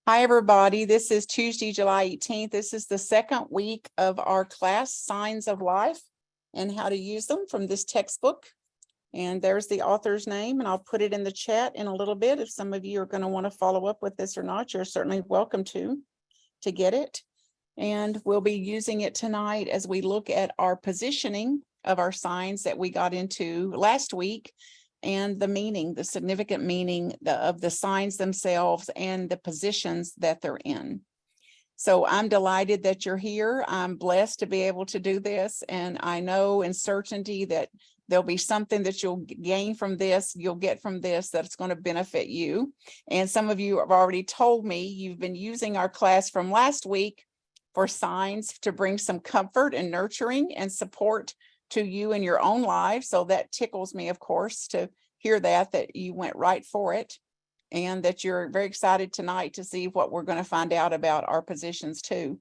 Hi, everybody. This is Tuesday, July 18th. This is the second week of our class, Signs of Life, and how to use them from this textbook. And there's the author's name, and I'll put it in the chat in a little bit. If some of you are going to want to follow up with this or not, you're certainly welcome to get it. And we'll be using it tonight as we look at our positioning of our signs that we got into last week, and the meaning, the significant meaning of the signs themselves and the positions that they're in. So I'm delighted that you're here. I'm blessed to be able to do this. And I know in certainty that there'll be something that you'll gain from this, you'll get from this, that's going to benefit you. And some of you have already told me you've been using our class from last week for signs to bring some comfort and nurturing and support to you in your own life. So that tickles me, of course, to hear that you went right for it, and that you're very excited tonight to see what we're going to find out about our positions too.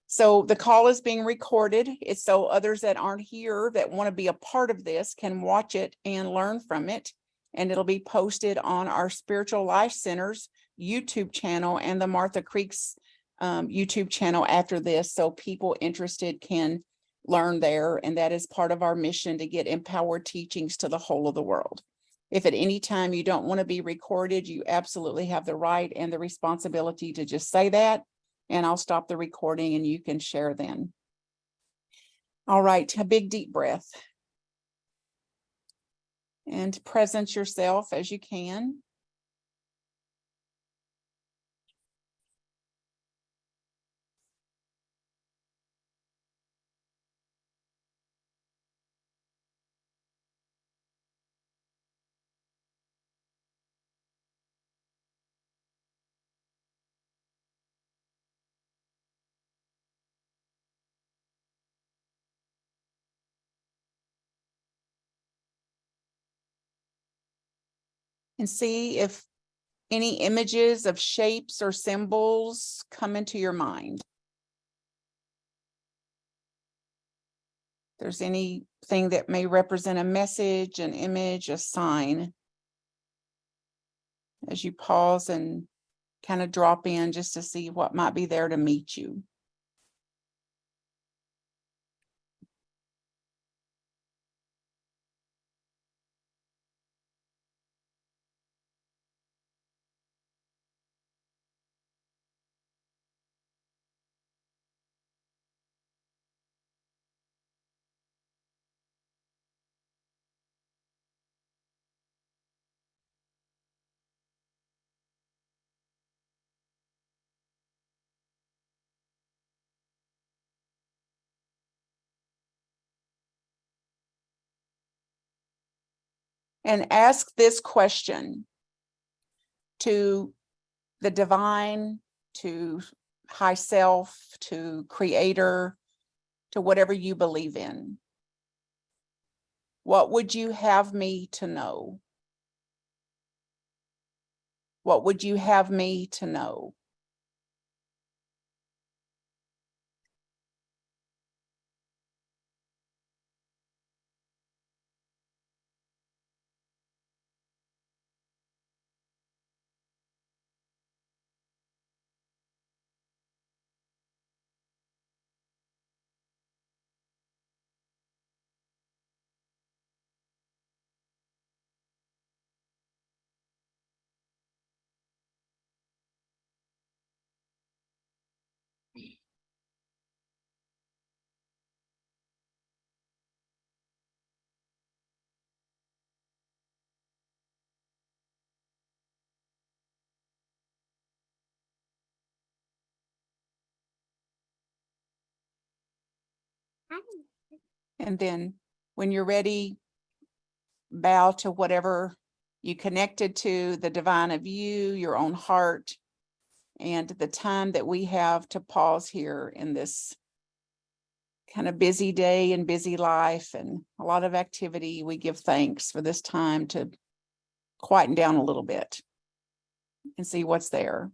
So the call is being recorded. It's so others that aren't here that want to be a part of this can watch it and learn from it. And it'll be posted on our Spiritual Life Center's YouTube channel and the Martha Creek's YouTube channel after this. So people interested can learn there. And that is part of our mission to get empowered teachings to the whole of the world. If at any time you don't want to be recorded, you absolutely have the right and the responsibility to just say that, and I'll stop the recording and you can share then. All right, a big deep breath. And presence yourself as you can. And see if any images of shapes or symbols come into your mind. If there's anything that may represent a message, an image, a sign, as you pause and kind of drop in just to see what might be there to meet you. And ask this question to the divine, to high self, to creator, to whatever you believe in. What would you have me to know? What would you have me to know? And then when you're ready, bow to whatever you connected to, the divine of you, your own heart, and the time that we have to pause here in this kind of busy day and busy life and a lot of activity. We give thanks for this time to quieten down a little bit and see what's there.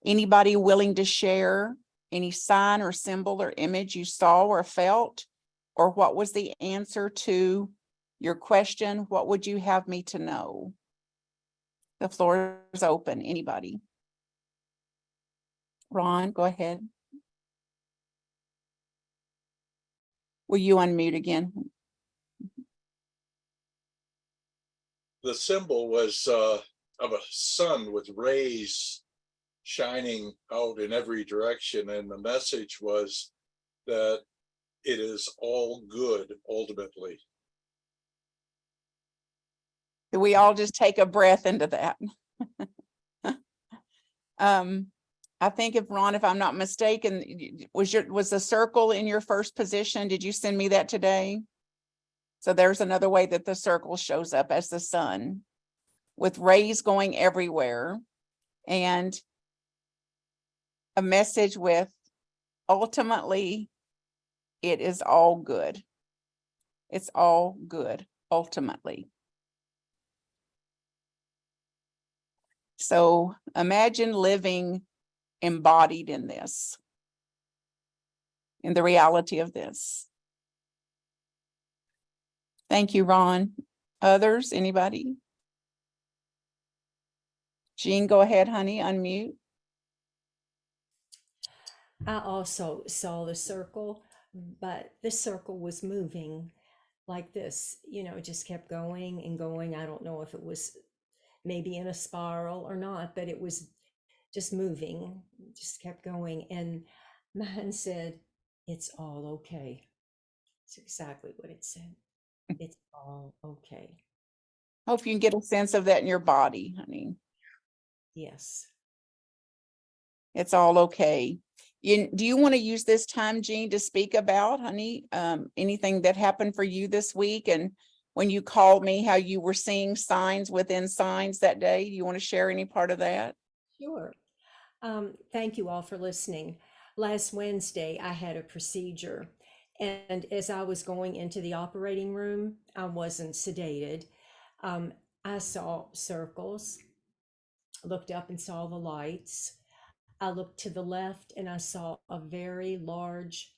Anybody willing to share any sign or symbol or image you saw or felt, or what was the answer to your question? What would you have me to know? The floor is open. Anybody? Ron, go ahead. Will you unmute again? The symbol was of a sun with rays shining out in every direction, and the message was that it is all good ultimately. We all just take a breath into that. I think if Ron, if I'm not mistaken, was the circle in your first position? Did you send me that today? So there's another way that the circle shows up as the sun with rays going everywhere, and a message with ultimately it is all good. It's all good ultimately. So imagine living embodied in this, in the reality of this. Thank you, Ron. Others, anybody? Jean, go ahead, honey, unmute. I also saw the circle, but the circle was moving like this, it just kept going and going. I don't know if it was maybe in a spiral or not, but it was just moving, just kept going. And mine said, "It's all okay." It's exactly what it said. It's all okay. Hope you can get a sense of that in your body, honey. Yes. It's all okay. Do you want to use this time, Jean, to speak about, honey, anything that happened for you this week? And when you called me, how you were seeing signs within signs that day? Do you want to share any part of that? Sure. Thank you all for listening. Last Wednesday, I had a procedure, and as I was going into the operating room, I wasn't sedated. I saw circles, looked up and saw the lights. I looked to the left and I saw a very large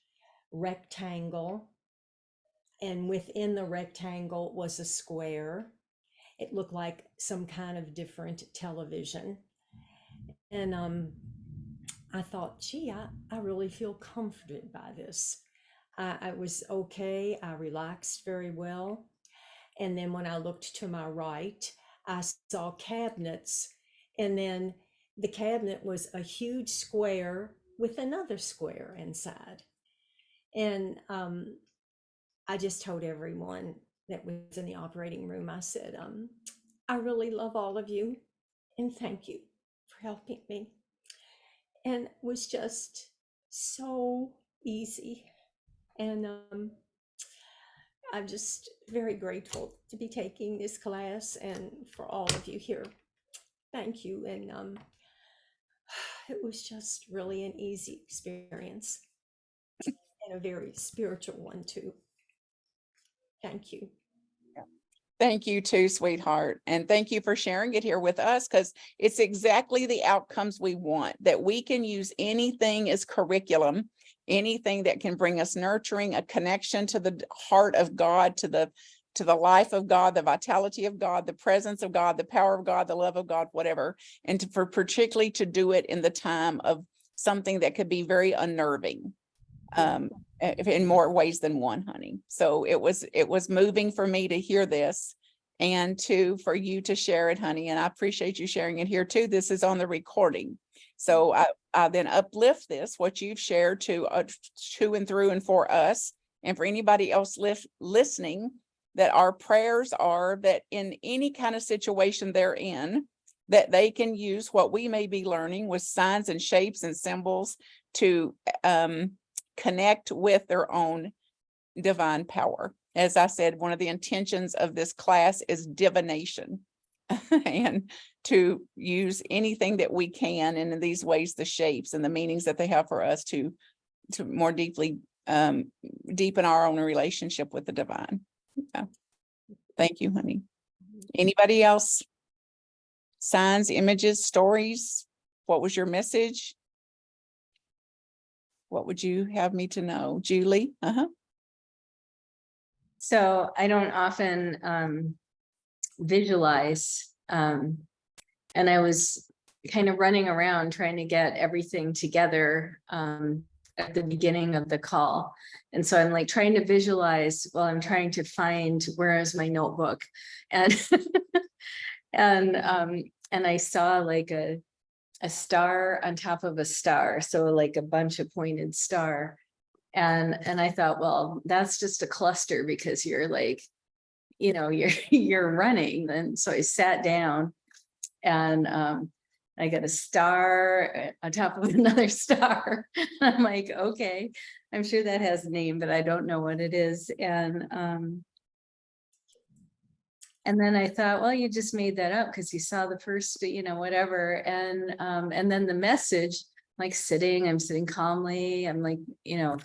rectangle, and within the rectangle was a square. It looked like some kind of different television. And I thought, gee, I really feel comforted by this. I was okay. I relaxed very well. And then when I looked to my right, I saw cabinets. And then the cabinet was a huge square with another square inside. And I just told everyone that was in the operating room, I said, I really love all of you and thank you for helping me. And it was just so easy. And I'm just very grateful to be taking this class and for all of you here. Thank you. And it was just really an easy experience and a very spiritual one too. Thank you. Thank you too, sweetheart. And thank you for sharing it here with us, because it's exactly the outcomes we want, that we can use anything as curriculum, anything that can bring us nurturing, a connection to the heart of God, to the life of God, the vitality of God, the presence of God, the power of God, the love of God, whatever. And for particularly to do it in the time of something that could be very unnerving. In more ways than one, honey. So it was moving for me to hear this, and for you to share it, honey. And I appreciate you sharing it here too. This is on the recording. So I then uplift this, what you've shared to and through and for us, and for anybody else listening, that our prayers are that in any kind of situation they're in, that they can use what we may be learning with signs and shapes and symbols to connect with their own divine power. As I said, one of the intentions of this class is divination and to use anything that we can, and in these ways, the shapes and the meanings that they have for us to more deeply deepen our own relationship with the divine. Yeah. Thank you, honey. Anybody else? Signs, images, stories? What was your message? What would you have me to know? Julie? So I don't often visualize, and I was kind of running around trying to get everything together at the beginning of the call. And so I'm like trying to visualize while I'm trying to find where is my notebook. And and I saw like a star on top of a star. So like a bunch of pointed star. And I thought, well, that's just a cluster because you're like, you know, you're running. And so I sat down and I got a star on top of another star. I'm like, okay, I'm sure that has a name, but I don't know what it is. And then I thought, well, you just made that up because you saw the first, you know, whatever. And then the message, like I'm sitting calmly. I'm like, you know,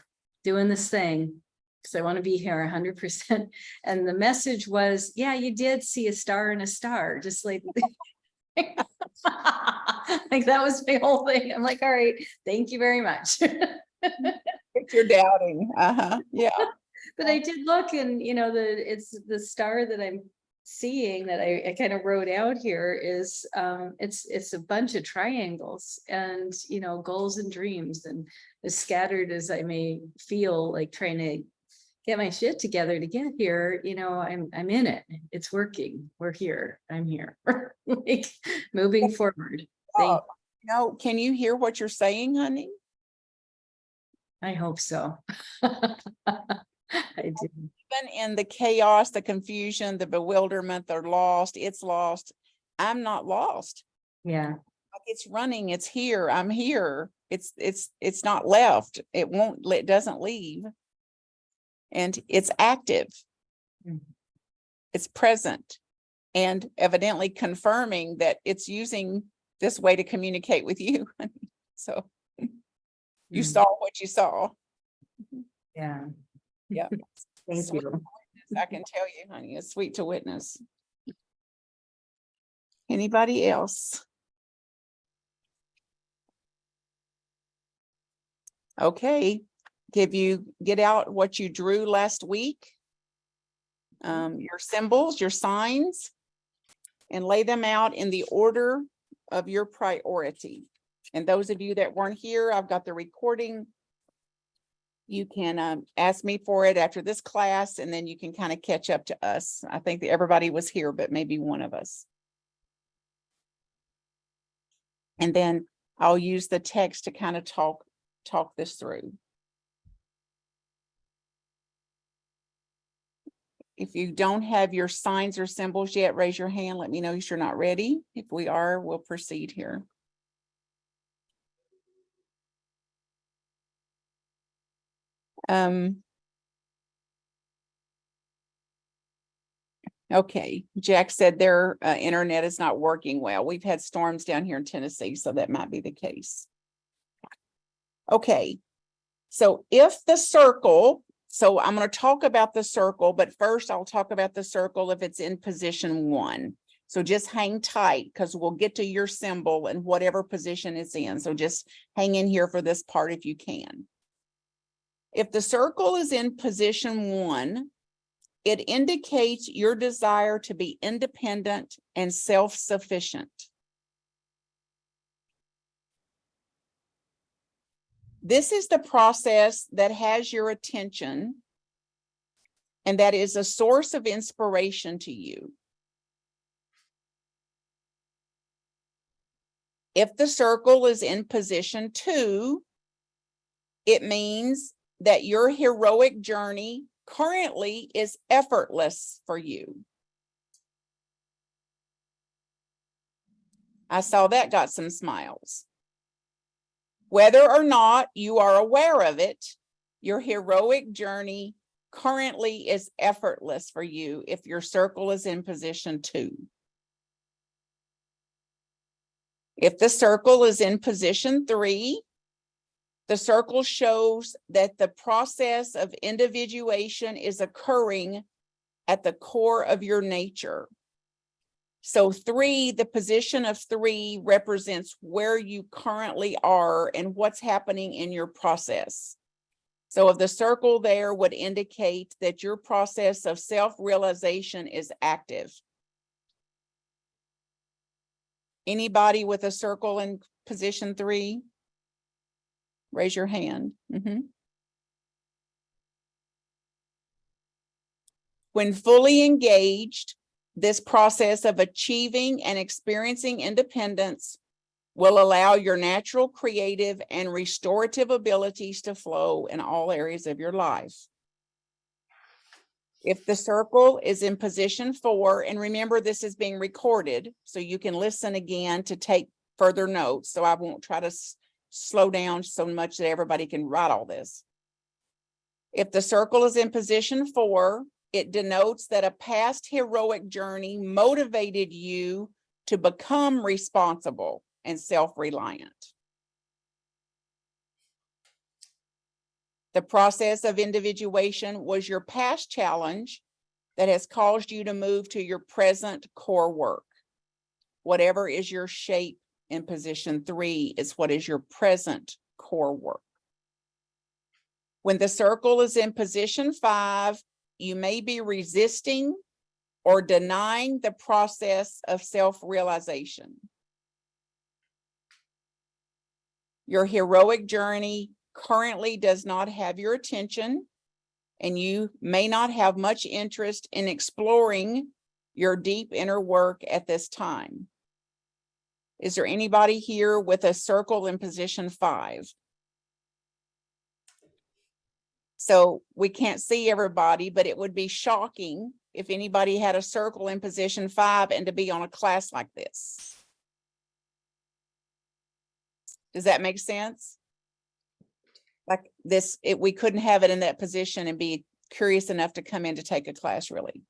doing this thing because I want to be here 100%. And the message was, yeah, you did see a star and a star, just like, like that was my whole thing. I'm like, all right, thank you very much. If you're doubting, yeah. But I did look and, you know, it's the star that I'm seeing that I kind of wrote out here is it's a bunch of triangles and, you know, goals and dreams, and as scattered as I may feel like trying to get my shit together to get here, you know, I'm in it. It's working. We're here. I'm here. Like moving forward. Oh, no, can you hear what you're saying, honey? I hope so. I do. Even in the chaos, the confusion, the bewilderment, they're lost, it's lost. I'm not lost. Yeah. Like it's running, it's here, I'm here. It's not left. It doesn't leave. And it's active. Mhm. It's present and evidently confirming that it's using this way to communicate with you. So you Mhm. saw what you saw. Yeah. Yeah. Thank Sweet you. to witness, I can tell you, honey, it's sweet to witness. Anybody else? Okay, get out what you drew last week. Your symbols, your signs, and lay them out in the order of your priority. And those of you that weren't here, I've got the recording. You can ask me for it after this class, and then you can kind of catch up to us. I think that everybody was here, but maybe one of us. And then I'll use the text to kind of talk this through. If you don't have your signs or symbols yet, raise your hand. Let me know if you're not ready. If we are, we'll proceed here. Okay, Jack said their internet is not working well. We've had storms down here in Tennessee, so that might be the case. Okay, so if the circle, so I'm going to talk about the circle, but first I'll talk about the circle if it's in position 1. So just hang tight because we'll get to your symbol and whatever position it's in. So just hang in here for this part if you can. If the circle is in position 1, it indicates your desire to be independent and self-sufficient. This is the process that has your attention and that is a source of inspiration to you. If the circle is in position 2, it means that your heroic journey currently is effortless for you. I saw that got some smiles. Whether or not you are aware of it, your heroic journey currently is effortless for you if your circle is in position 2. If the circle is in position 3, the circle shows that the process of individuation is occurring at the core of your nature. So 3, the position of 3 represents where you currently are and what's happening in your process. So if the circle there would indicate that your process of self-realization is active. Anybody with a circle in position 3? Raise your hand. When fully engaged, this process of achieving and experiencing independence will allow your natural, creative, and restorative abilities to flow in all areas of your life. If the circle is in position 4, and remember this is being recorded, so you can listen again to take further notes, so I won't try to slow down so much that everybody can write all this. If the circle is in position 4, it denotes that a past heroic journey motivated you to become responsible and self-reliant. The process of individuation was your past challenge that has caused you to move to your present core work. Whatever is your shape in position 3 is what is your present core work. When the circle is in position 5, you may be resisting or denying the process of self-realization. Your heroic journey currently does not have your attention, and you may not have much interest in exploring your deep inner work at this time. Is there anybody here with a circle in position 5? So we can't see everybody, but it would be shocking if anybody had a circle in position 5 and to be on a class like this. Does that make sense? Like this, we couldn't have it in that position and be curious enough to come in to take a class, really.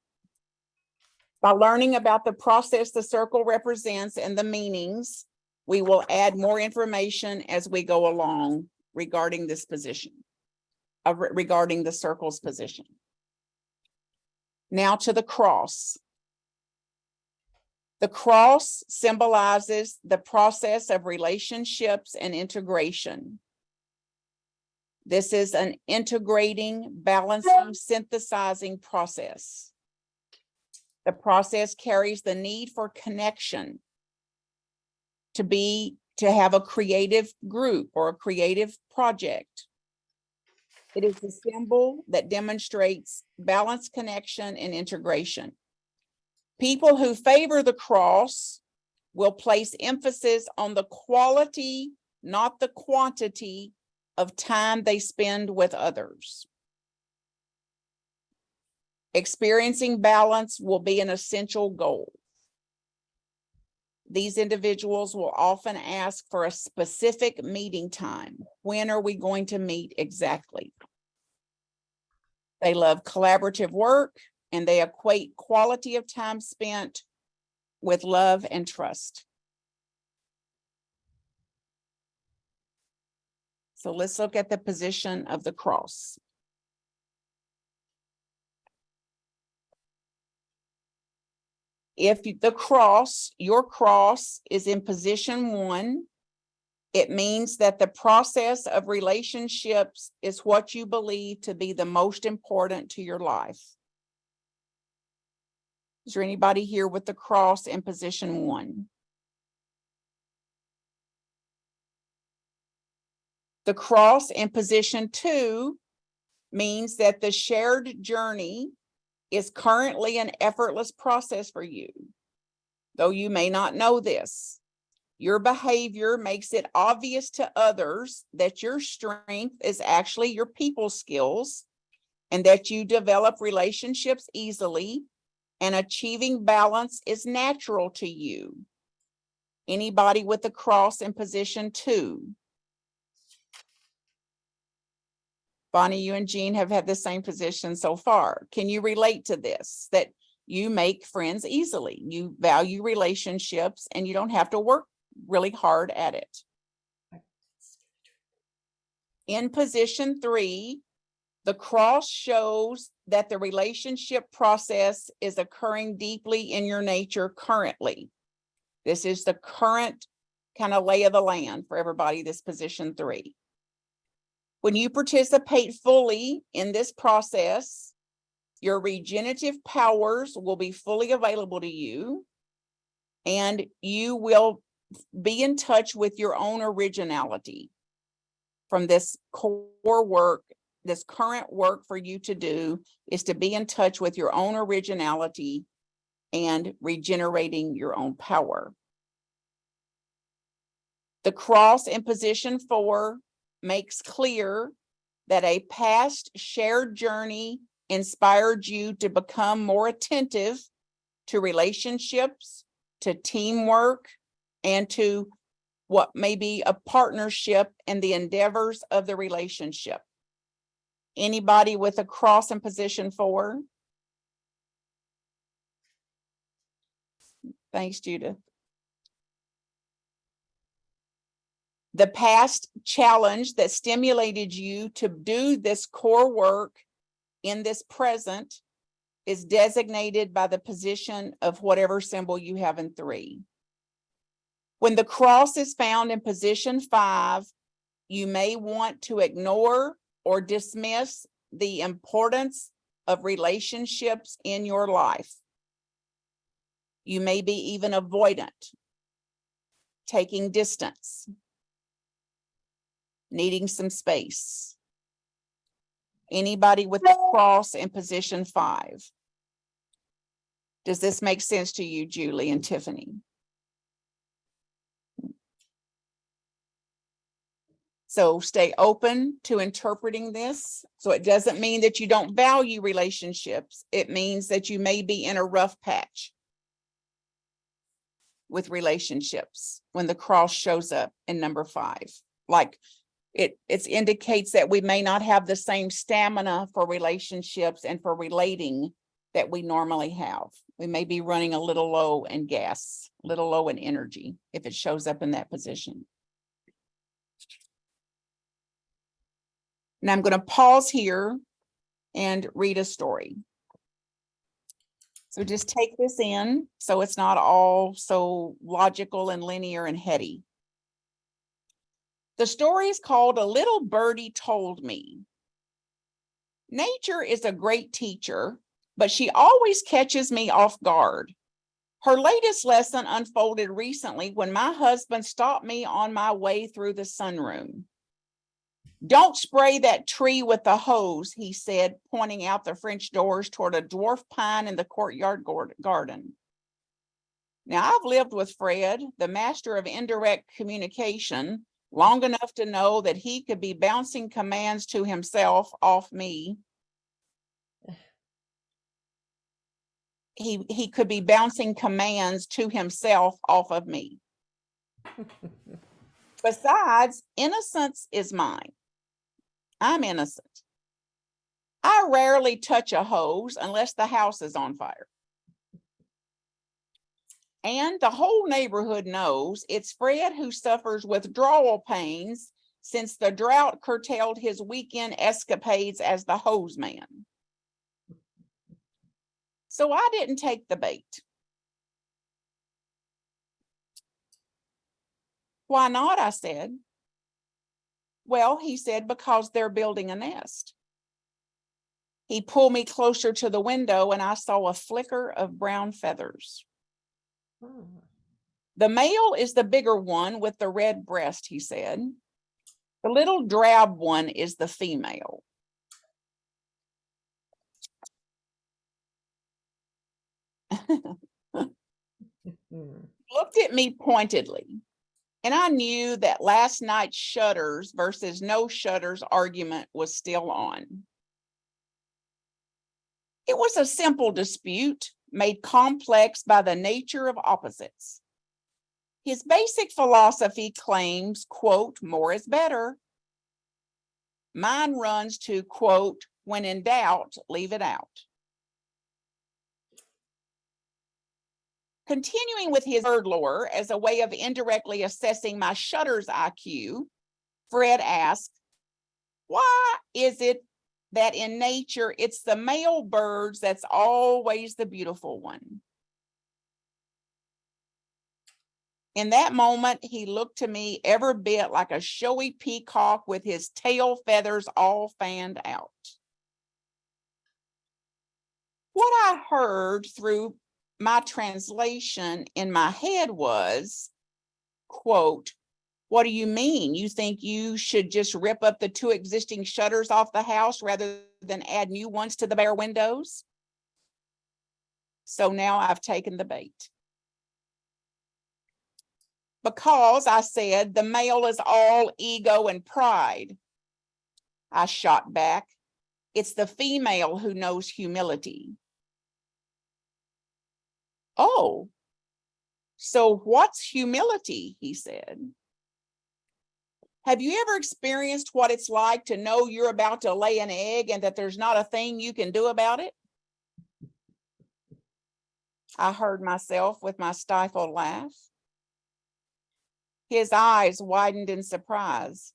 By learning about the process the circle represents and the meanings, we will add more information as we go along regarding this position, regarding the circle's position. Now to the cross. The cross symbolizes the process of relationships and integration. This is an integrating, balancing, synthesizing process. The process carries the need for connection, to have a creative group or a creative project. It is the symbol that demonstrates balance, connection, and integration. People who favor the cross will place emphasis on the quality, not the quantity, of time they spend with others. Experiencing balance will be an essential goal. These individuals will often ask for a specific meeting time. When are we going to meet exactly? They love collaborative work, and they equate quality of time spent with love and trust. So let's look at the position of the cross. If the cross, your cross, is in position 1, it means that the process of relationships is what you believe to be the most important to your life. Is there anybody here with the cross in position 1? The cross in position 2 means that the shared journey is currently an effortless process for you. Though you may not know this, your behavior makes it obvious to others that your strength is actually your people skills, and that you develop relationships easily, and achieving balance is natural to you. Anybody with the cross in position 2? Bonnie, you and Jean have had the same position so far. Can you relate to this? That you make friends easily, you value relationships, and you don't have to work really hard at it. In position 3, the cross shows that the relationship process is occurring deeply in your nature currently. This is the current kind of lay of the land for everybody, this position 3. When you participate fully in this process, your regenerative powers will be fully available to you, And you will be in touch with your own originality from this core work. This current work for you to do is to be in touch with your own originality and regenerating your own power. The cross in position 4 makes clear that a past shared journey inspired you to become more attentive to relationships, to teamwork, and to what may be a partnership in the endeavors of the relationship. Anybody with a cross in position 4? Thanks, Judith. The past challenge that stimulated you to do this core work in this present is designated by the position of whatever symbol you have in 3. When the cross is found in position 5, you may want to ignore or dismiss the importance of relationships in your life. You may be even avoidant, taking distance, needing some space. Anybody with the cross in position 5? Does this make sense to you, Julie and Tiffany? So stay open to interpreting this. So it doesn't mean that you don't value relationships. It means that you may be in a rough patch with relationships when the cross shows up in number 5. Like it indicates that we may not have the same stamina for relationships and for relating that we normally have. We may be running a little low in gas, a little low in energy if it shows up in that position. Now I'm going to pause here and read a story. So just take this in so it's not all so logical and linear and heady. The story is called A Little Birdie Told Me. Nature is a great teacher, but she always catches me off guard. Her latest lesson unfolded recently when my husband stopped me on my way through the sunroom. "Don't spray that tree with the hose," he said, pointing out the French doors toward a dwarf pine in the courtyard garden. Now, I've lived with Fred, the master of indirect communication, long enough to know that he could be bouncing commands to himself off me. He could be bouncing commands to himself off of me. Besides, innocence is mine. I'm innocent. I rarely touch a hose unless the house is on fire. And the whole neighborhood knows it's Fred who suffers withdrawal pains since the drought curtailed his weekend escapades as the hose man. So I didn't take the bait. "Why not?" I said. "Well," he said, "because they're building a nest." He pulled me closer to the window and I saw a flicker of brown feathers. "The male is the bigger one with the red breast," he said. "The little drab one is the female." Looked at me pointedly, and I knew that last night's shutters versus no shutters argument was still on. It was a simple dispute made complex by the nature of opposites. His basic philosophy claims, quote, "more is better." Mine runs to, quote, "when in doubt, leave it out." Continuing with his bird lore as a way of indirectly assessing my shutters IQ, Fred asked, "Why is it that in nature it's the male birds that's always the beautiful one?" In that moment, he looked to me every bit like a showy peacock with his tail feathers all fanned out. What I heard through my translation in my head was, quote, "What do you mean? You think you should just rip up the 2 existing shutters off the house rather than add new ones to the bare windows?" So now I've taken the bait. Because I said the male is all ego and pride. I shot back, it's the female who knows humility. Oh, so what's humility? He said. Have you ever experienced what it's like to know you're about to lay an egg and that there's not a thing you can do about it? I heard myself with my stifled laugh. His eyes widened in surprise.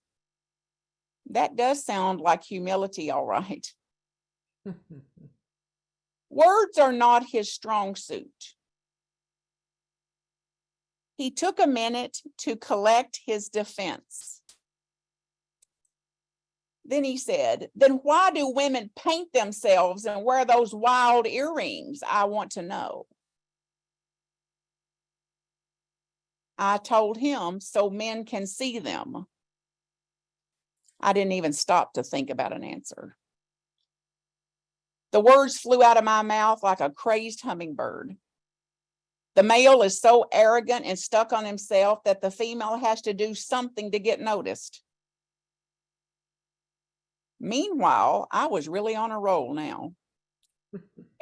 That does sound like humility, all right. Words are not his strong suit. He took a minute to collect his defense. Then he said, then why do women paint themselves and wear those wild earrings? I want to know. I told him so men can see them. I didn't even stop to think about an answer. The words flew out of my mouth like a crazed hummingbird. The male is so arrogant and stuck on himself that the female has to do something to get noticed. Meanwhile, I was really on a roll now.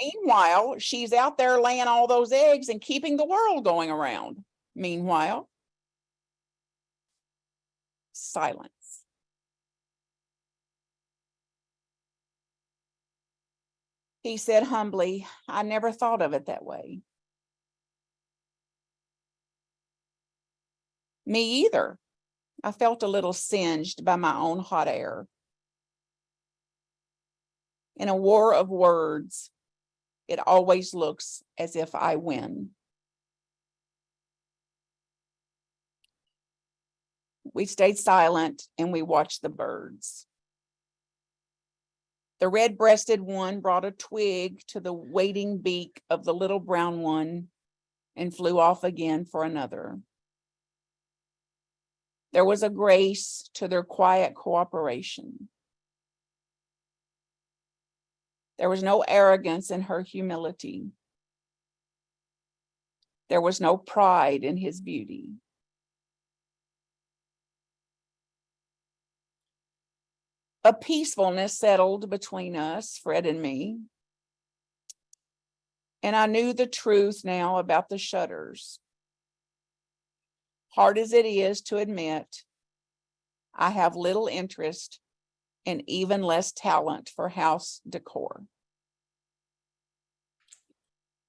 Meanwhile, she's out there laying all those eggs and keeping the world going around. Meanwhile, silence. He said humbly, I never thought of it that way. Me either. I felt a little singed by my own hot air. In a war of words, it always looks as if I win. We stayed silent and we watched the birds. The red-breasted one brought a twig to the waiting beak of the little brown one and flew off again for another. There was a grace to their quiet cooperation. There was no arrogance in her humility. There was no pride in his beauty. A peacefulness settled between us, Fred and me. And I knew the truth now about the shutters. Hard as it is to admit, I have little interest and even less talent for house decor,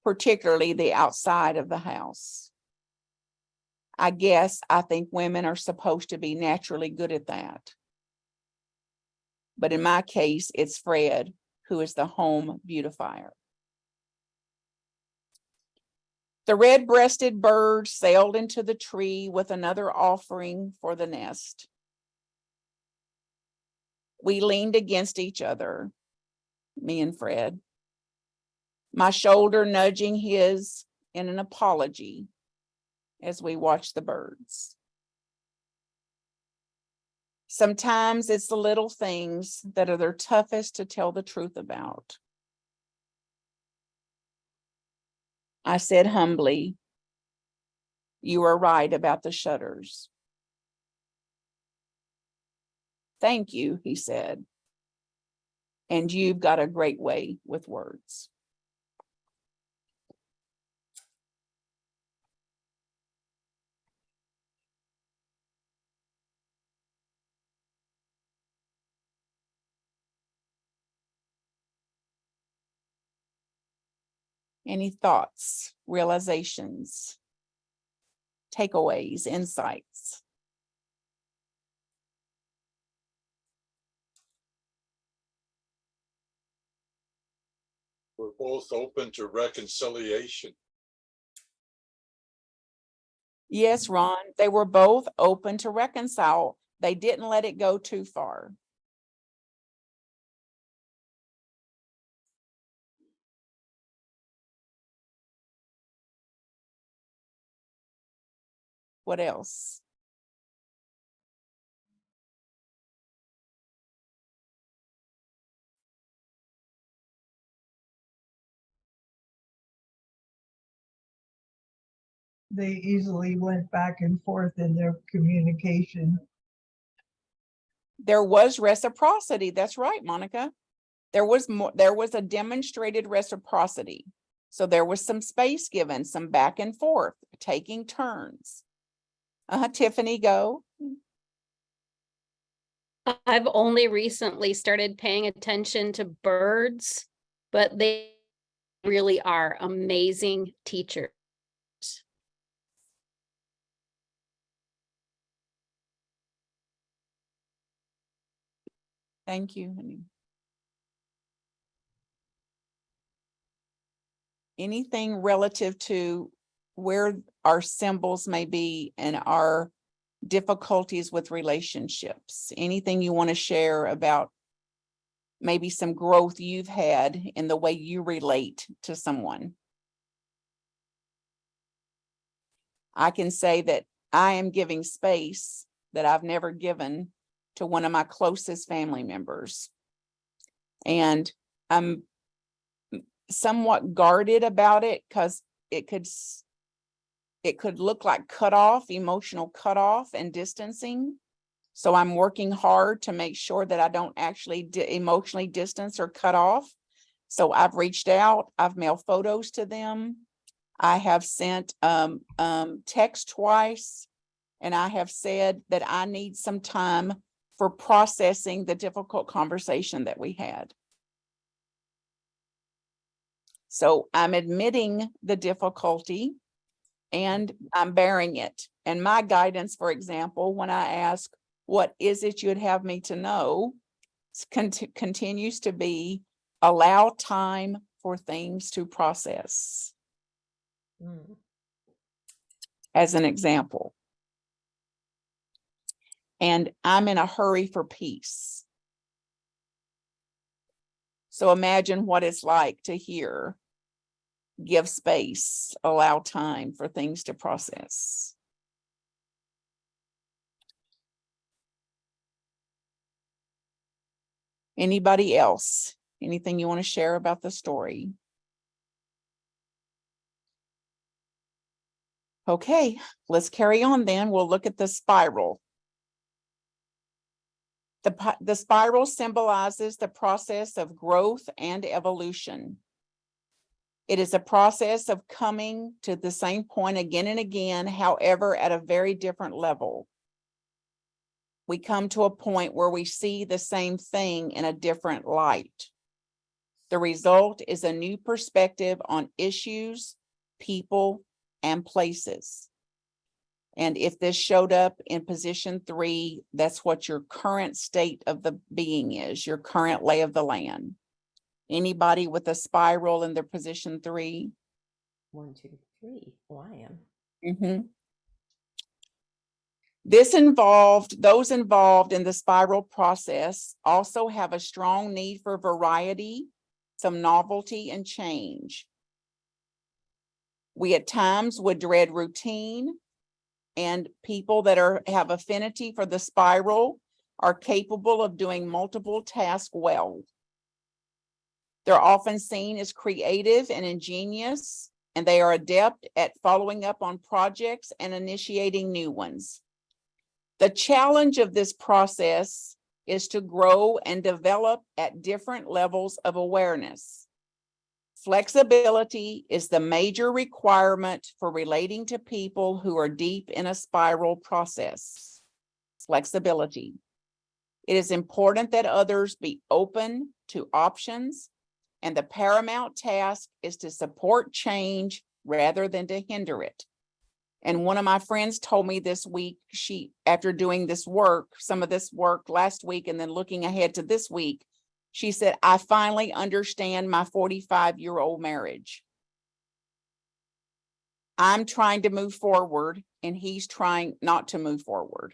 particularly the outside of the house. I think women are supposed to be naturally good at that. But in my case, it's Fred who is the home beautifier. The red-breasted bird sailed into the tree with another offering for the nest. We leaned against each other, me and Fred, my shoulder nudging his in an apology as we watched the birds. Sometimes it's the little things that are their toughest to tell the truth about. I said humbly, you are right about the shutters. Thank you, he said. And you've got a great way with words. Any thoughts, realizations, takeaways, insights? We're both open to reconciliation. Yes, Ron, they were both open to reconcile. They didn't let it go too far. What else? They easily went back and forth in their communication. There was reciprocity. That's right, Monica. There was a demonstrated reciprocity. So there was some space given, some back and forth, taking turns. Tiffany, go. I've only recently started paying attention to birds, but they really are amazing teachers. Thank you, honey. Anything relative to where our symbols may be and our difficulties with relationships? Anything you want to share about maybe some growth you've had in the way you relate to someone? I can say that I am giving space that I've never given to one of my closest family members. And I'm somewhat guarded about it because it could look like cutoff, emotional cutoff and distancing. So I'm working hard to make sure that I don't actually emotionally distance or cut off. So I've reached out, I've mailed photos to them. I have sent text twice, and I have said that I need some time for processing the difficult conversation that we had. So I'm admitting the difficulty and I'm bearing it. And my guidance, for example, when I ask, what is it you'd have me to know, continues to be allow time for things to process. As an example. And I'm in a hurry for peace. So imagine what it's like to hear, give space, allow time for things to process. Anybody else? Anything you want to share about the story? Okay, let's carry on then. We'll look at the spiral. The spiral symbolizes the process of growth and evolution. It is a process of coming to the same point again and again, however, at a very different level. We come to a point where we see the same thing in a different light. The result is a new perspective on issues, people, and places. And if this showed up in position 3, that's what your current state of the being is, your current lay of the land. Anybody with a spiral in their position 3? 1, 2, 3. Well, I am. Mm-hmm. Those involved in the spiral process also have a strong need for variety, some novelty, and change. We at times would dread routine, and people that have affinity for the spiral are capable of doing multiple tasks well. They're often seen as creative and ingenious, and they are adept at following up on projects and initiating new ones. The challenge of this process is to grow and develop at different levels of awareness. Flexibility is the major requirement for relating to people who are deep in a spiral process. Flexibility. It is important that others be open to options, and the paramount task is to support change rather than to hinder it. And one of my friends told me this week, after doing this work, some of this work last week, and then looking ahead to this week, she said, I finally understand my 45-year-old marriage. I'm trying to move forward, and he's trying not to move forward.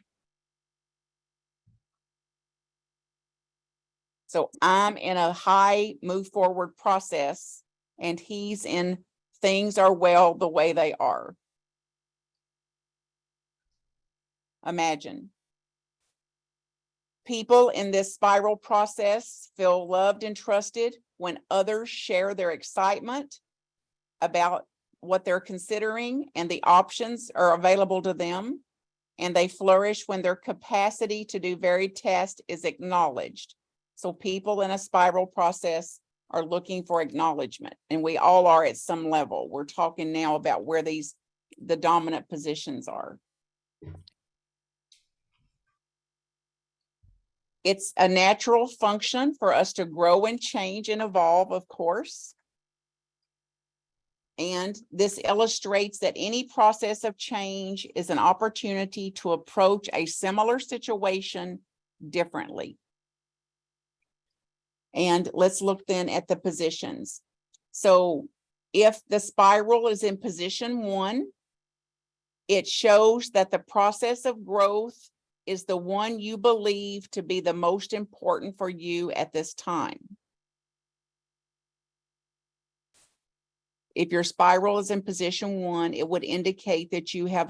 So I'm in a high move forward process, and he's in things are well the way they are. imagine. People in this spiral process feel loved and trusted when others share their excitement about what they're considering and the options are available to them. And they flourish when their capacity to do varied tasks is acknowledged. So people in a spiral process are looking for acknowledgement, and we all are at some level. We're talking now about where the dominant positions are. It's a natural function for us to grow and change and evolve, of course. And this illustrates that any process of change is an opportunity to approach a similar situation differently. And let's look then at the positions. So if the spiral is in position 1, it shows that the process of growth is the one you believe to be the most important for you at this time. If your spiral is in position 1, it would indicate that you have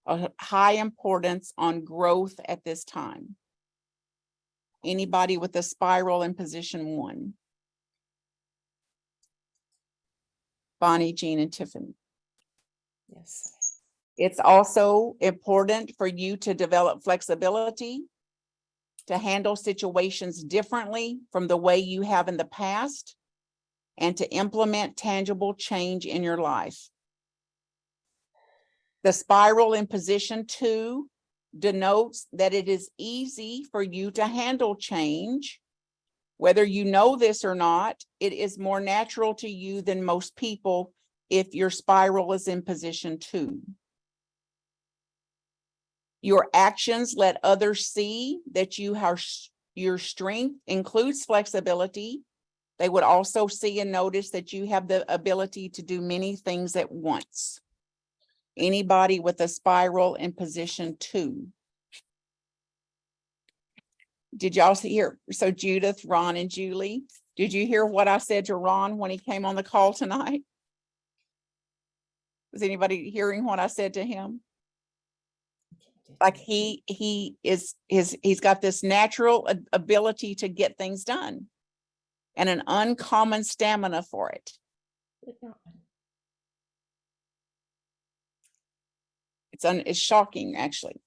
a high importance on growth at this time. Anybody with a spiral in position 1? Bonnie, Jean, and Tiffany. Yes. It's also important for you to develop flexibility, to handle situations differently from the way you have in the past, and to implement tangible change in your life. The spiral in position 2 denotes that it is easy for you to handle change. Whether you know this or not, it is more natural to you than most people if your spiral is in position 2. Your actions let others see that your strength includes flexibility. They would also see and notice that you have the ability to do many things at once. Anybody with a spiral in position 2? Did y'all hear? So Judith, Ron, and Julie, did you hear what I said to Ron when he came on the call tonight? Was anybody hearing what I said to him? Like he's got this natural ability to get things done and an uncommon stamina for it. It's shocking, actually.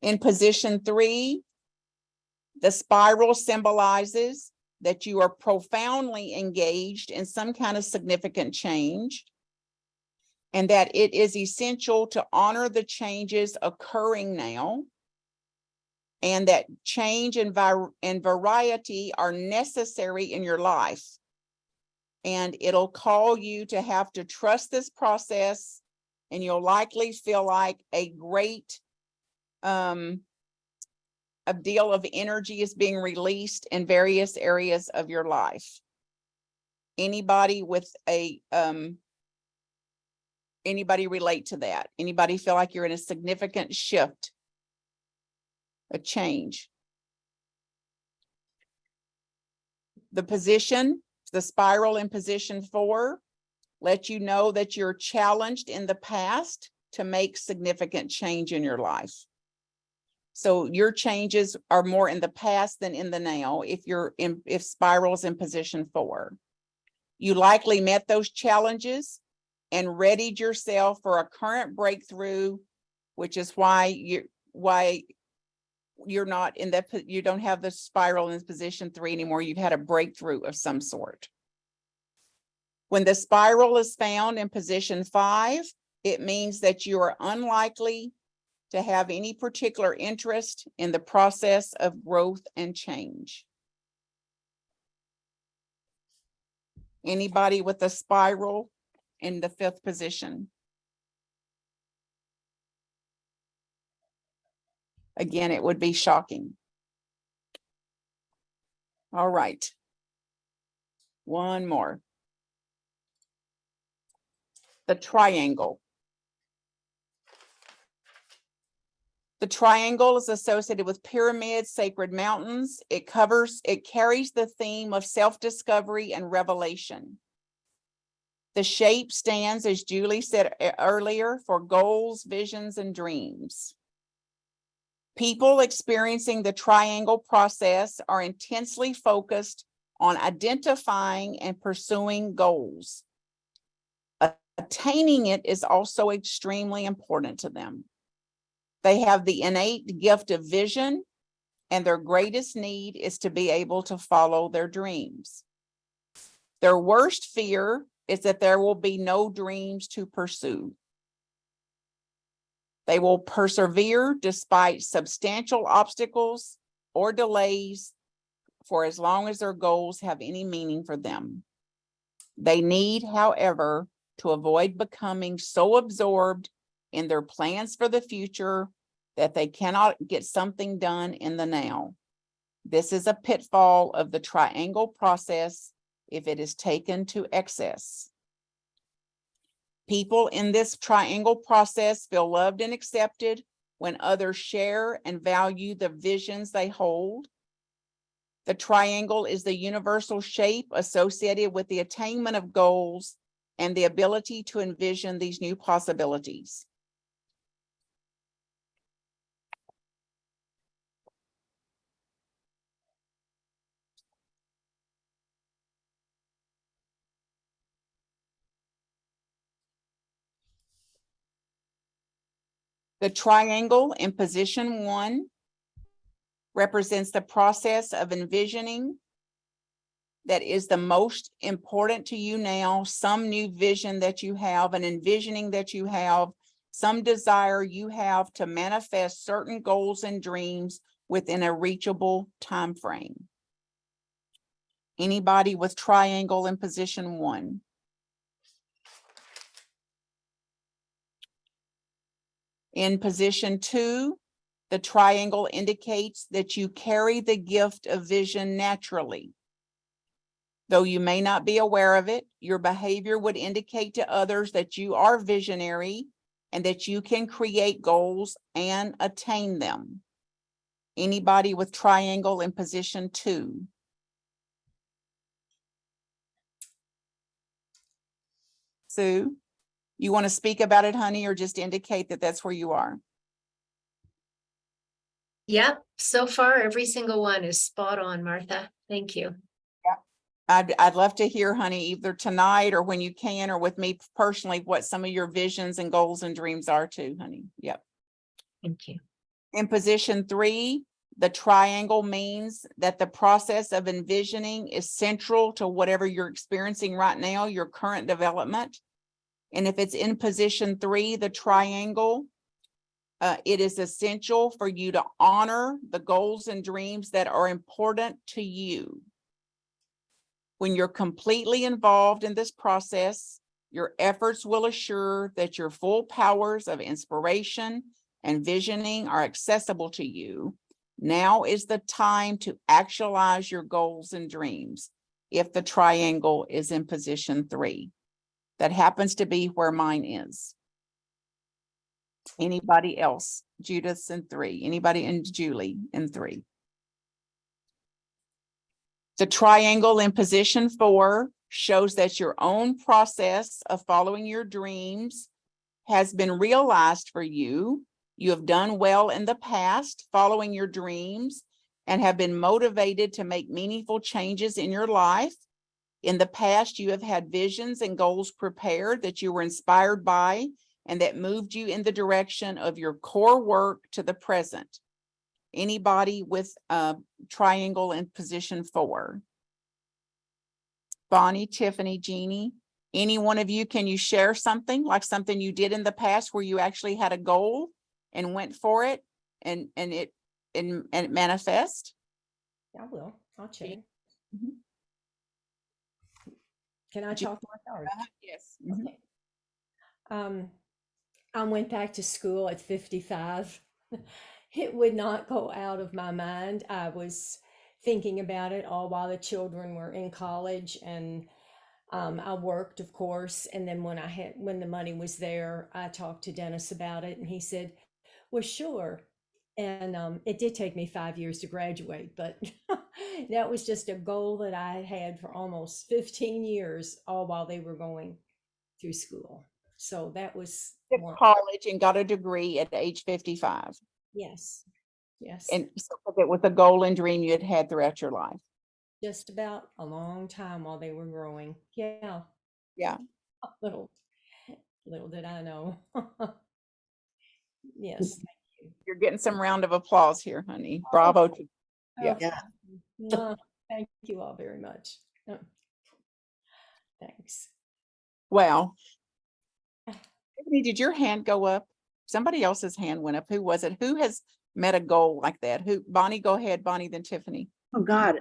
In position 3, the spiral symbolizes that you are profoundly engaged in some kind of significant change, and that it is essential to honor the changes occurring now, and that change and variety are necessary in your life. And it'll call you to have to trust this process, and you'll likely feel like a great a deal of energy is being released in various areas of your life. Anybody with a anybody relate to that? Anybody feel like you're in a significant shift, a change? The spiral in position 4 let you know that you're challenged in the past to make significant change in your life. So your changes are more in the past than in the now if spiral's in position 4. You likely met those challenges and readied yourself for a current breakthrough, which is why you're not in that, you don't have the spiral in position 3 anymore. You've had a breakthrough of some sort. When the spiral is found in position 5, it means that you are unlikely to have any particular interest in the process of growth and change. Anybody with a spiral in the 5th position? Again, it would be shocking. All right. One more. The triangle. The triangle is associated with pyramids, sacred mountains. It carries the theme of self-discovery and revelation. The shape stands, as Julie said earlier, for goals, visions, and dreams. People experiencing the triangle process are intensely focused on identifying and pursuing goals. Attaining it is also extremely important to them. They have the innate gift of vision, and their greatest need is to be able to follow their dreams. Their worst fear is that there will be no dreams to pursue. They will persevere despite substantial obstacles or delays for as long as their goals have any meaning for them. They need, however, to avoid becoming so absorbed in their plans for the future that they cannot get something done in the now. This is a pitfall of the triangle process if it is taken to excess. People in this triangle process feel loved and accepted when others share and value the visions they hold. The triangle is the universal shape associated with the attainment of goals and the ability to envision these new possibilities. The triangle in position 1 represents the process of envisioning that is the most important to you now, some new vision that you have, an envisioning that you have, some desire you have to manifest certain goals and dreams within a reachable time frame. Anybody with triangle in position 1? In position 2, the triangle indicates that you carry the gift of vision naturally. Though you may not be aware of it, your behavior would indicate to others that you are visionary and that you can create goals and attain them. Anybody with triangle in position 2? Sue, you want to speak about it, honey, or just indicate that that's where you are? Yep, so far every single one is spot on, Martha. Thank you. I'd love to hear, honey, either tonight or when you can, or with me personally, what some of your visions and goals and dreams are too, honey. Yep. Thank you. In position 3, the triangle means that the process of envisioning is central to whatever you're experiencing right now, your current development. And if it's in position 3, the triangle, it is essential for you to honor the goals and dreams that are important to you. When you're completely involved in this process, your efforts will assure that your full powers of inspiration and visioning are accessible to you. Now is the time to actualize your goals and dreams if the triangle is in position 3. That happens to be where mine is. Anybody else? Judith's in 3. Anybody? And Julie in 3. The triangle in position 4 shows that your own process of following your dreams has been realized for you. You have done well in the past following your dreams and have been motivated to make meaningful changes in your life. In the past, you have had visions and goals prepared that you were inspired by and that moved you in the direction of your core work to the present. Anybody with a triangle in position 4? Bonnie, Tiffany, Jeannie, any one of you, can you share something like something you did in the past where you actually had a goal and went for it and it manifest? I will. I'll check. Mhm. Can I talk more? Or- Yes. Okay. I went back to school at 55. It would not go out of my mind. I was thinking about it all while the children were in college, and I worked, of course. And then when the money was there, I talked to Dennis about it, and he said, "Well, sure." And it did take me 5 years to graduate, but that was just a goal that I had for almost 15 years, all while they were going through school. So that was College and got a degree at age 55. yes. Yes, And so it was a goal and dream you had had throughout your life. just about a long time while they were growing. Yeah, Yeah. little, little did I know. Yes, thank you. You're getting some round of applause here, honey. Bravo. Yeah. Oh, Yeah. mwah. Thank you all very much. Oh, thanks. Wow. Tiffany, did your hand go up? Somebody else's hand went up. Who was it? Who has met a goal like that? Who? Bonnie, go ahead. Bonnie, then Tiffany. Oh, God,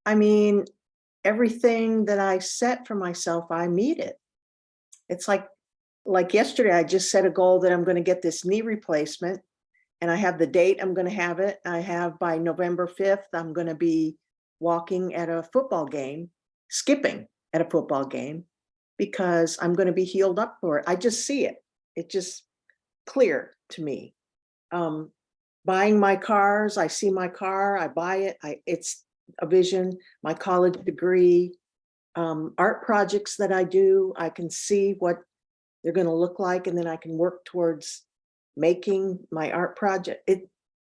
I mean, everything that I set for myself, I meet it. It's like yesterday, I just set a goal that I'm gonna get this knee replacement. And I have the date I'm gonna have it. I have by November 5th, I'm gonna be walking at a football game, skipping at a football game, because I'm gonna be healed up for it. I just see it. It just clear to me. Buying my cars, I see my car, I buy it, it's a vision, my college degree, art projects that I do, I can see what they're gonna look like, and then I can work towards making my art project.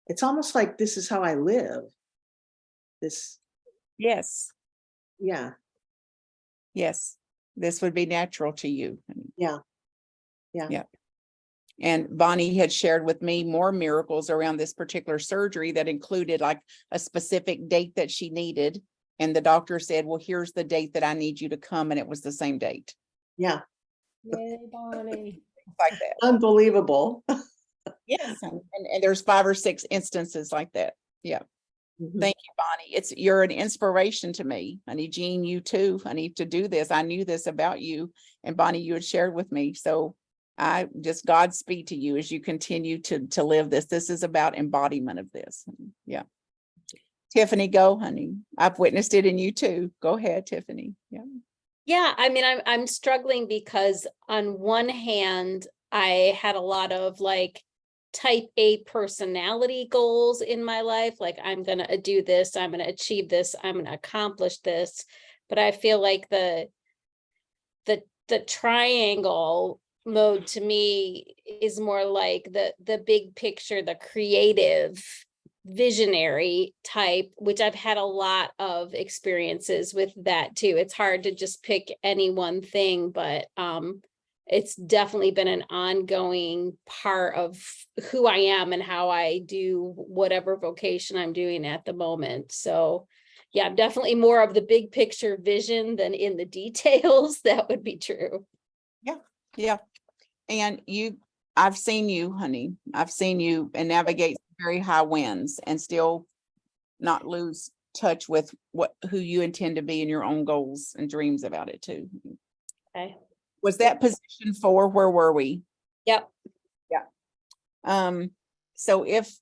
It's almost like this is how I live. This, Yes. yeah, Yes. This would be natural to you. honey. yeah, yeah. Yeah. And Bonnie had shared with me more miracles around this particular surgery that included like a specific date that she needed. And the doctor said, well, here's the date that I need you to come. And it was the same date. Yeah, Yay, Bonnie. Like that. unbelievable. Yes. And there's 5 or 6 instances like that. Yeah. Mhm. Thank you, Bonnie. You're an inspiration to me. I need Jean, you too. I need to do this. I knew this about you. And Bonnie, you had shared with me. So I just Godspeed to you as you continue to live this. This is about embodiment of this. Yeah. Tiffany, go, honey. I've witnessed it in you too. Go ahead, Tiffany. Yeah. Yeah, I mean, I'm struggling because on one hand, I had a lot of like type A personality goals in my life. Like I'm gonna do this, I'm gonna achieve this, I'm gonna accomplish this. But I feel like the triangle mode to me is more like the big picture, the creative visionary type, which I've had a lot of experiences with that too. It's hard to just pick any one thing, but it's definitely been an ongoing part of who I am and how I do whatever vocation I'm doing at the moment. So yeah, I'm definitely more of the big picture vision than in the details. That would be true. Yeah. And I've seen you, honey. I've seen you and navigate very high winds and still not lose touch with who you intend to be in your own goals and dreams about it too. Okay. Was that position 4? Where were we? Yep. So if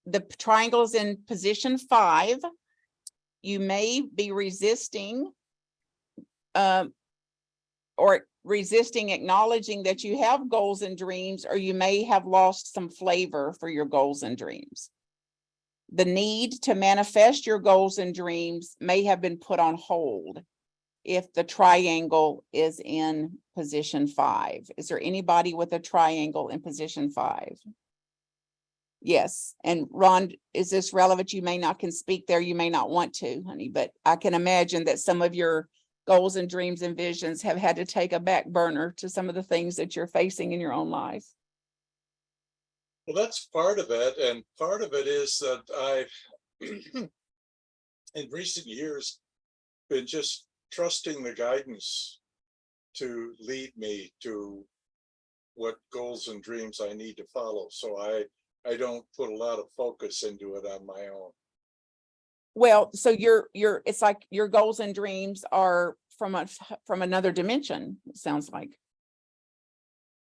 the triangle is in position 5, you may be resisting or resisting acknowledging that you have goals and dreams, or you may have lost some flavor for your goals and dreams. The need to manifest your goals and dreams may have been put on hold if the triangle is in position 5. Is there anybody with a triangle in position 5? Yes. And Ron, is this relevant? You may not can speak there. You may not want to, honey, but I can imagine that some of your goals and dreams and visions have had to take a back burner to some of the things that you're facing in your own life. Well, that's part of it. And part of it is that I've, in recent years, been just trusting the guidance to lead me to what goals and dreams I need to follow. So I don't put a lot of focus into it on my own. Well, so it's like your goals and dreams are from another dimension, it sounds like.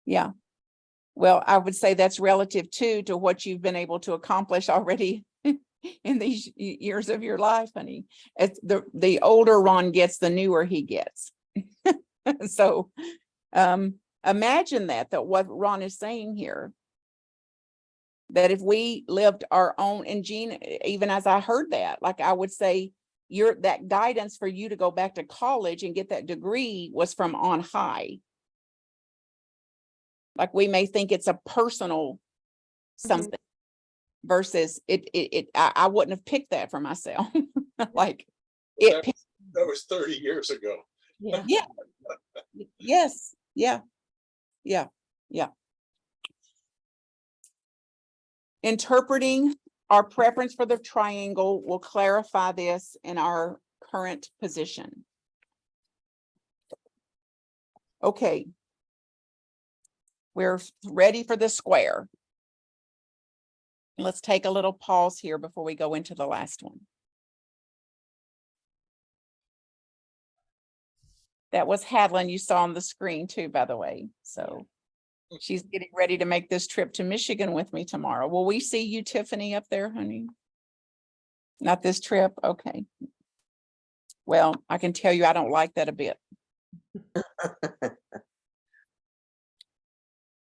Yeah. Well, I would say that's relative too to what you've been able to accomplish already in these years of your life, honey. It's the older Ron gets, the newer he gets. So imagine that what Ron is saying here, that if we lived our own, and Jean, even as I heard that, like I would say, that guidance for you to go back to college and get that degree was from on high. Like we may think it's a personal something, versus I wouldn't have picked that for myself. Like it, That was, that was 30 years ago. Yeah. yeah, yes, yeah, yeah, yeah. Interpreting our preference for the triangle will clarify this in our current position. Okay. We're ready for the square. Let's take a little pause here before we go into the last one. That was Hadlin you saw on the screen too, by the way. So she's getting ready to make this trip to Michigan with me tomorrow. Will we see you, Tiffany, up there, honey? Not this trip? Okay. Well, I can tell you I don't like that a bit.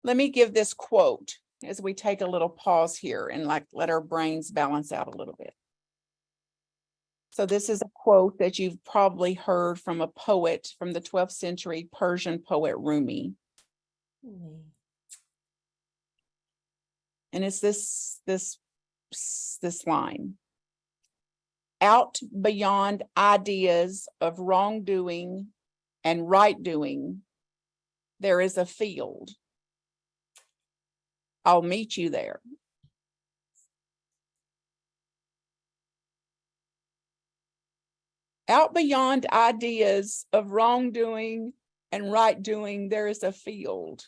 Let me give this quote as we take a little pause here and like let our brains balance out a little bit. So this is a quote that you've probably heard from a poet from the 12th century Persian poet Rumi. And it's this line. Out beyond ideas of wrongdoing and right doing, there is a field. I'll meet you there. Out beyond ideas of wrongdoing and right doing, there is a field.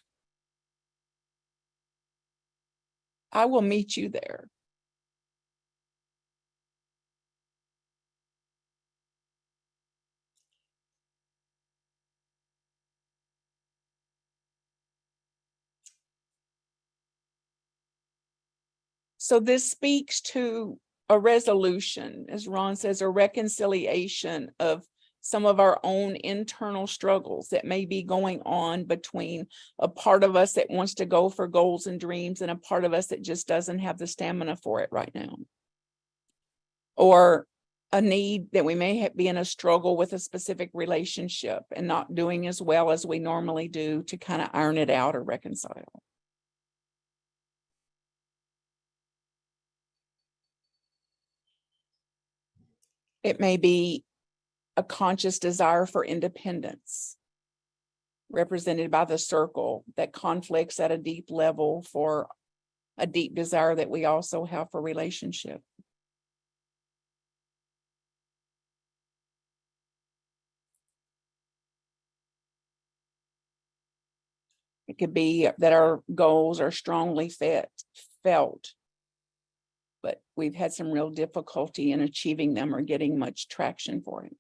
I will meet you there. So this speaks to a resolution, as Ron says, a reconciliation of some of our own internal struggles that may be going on between a part of us that wants to go for goals and dreams and a part of us that just doesn't have the stamina for it right now. Or a need that we may be in a struggle with a specific relationship and not doing as well as we normally do to kind of iron it out or reconcile. It may be a conscious desire for independence, represented by the circle that conflicts at a deep level for a deep desire that we also have for relationship. It could be that our goals are strongly felt, but we've had some real difficulty in achieving them or getting much traction for it.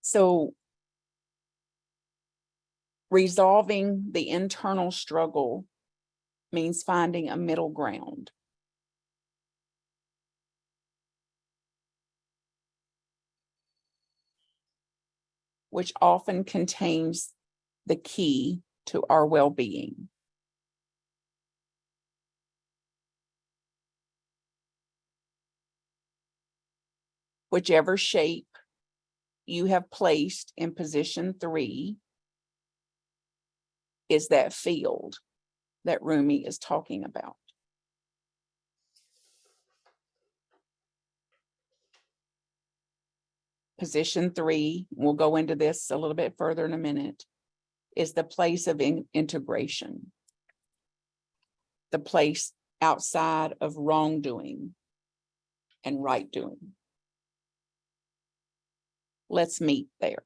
So resolving the internal struggle means finding a middle ground. Which often contains the key to our well-being. Whichever shape you have placed in position 3 is that field that Rumi is talking about. Position 3, we'll go into this a little bit further in a minute, is the place of integration. The place outside of wrongdoing and right doing. Let's meet there.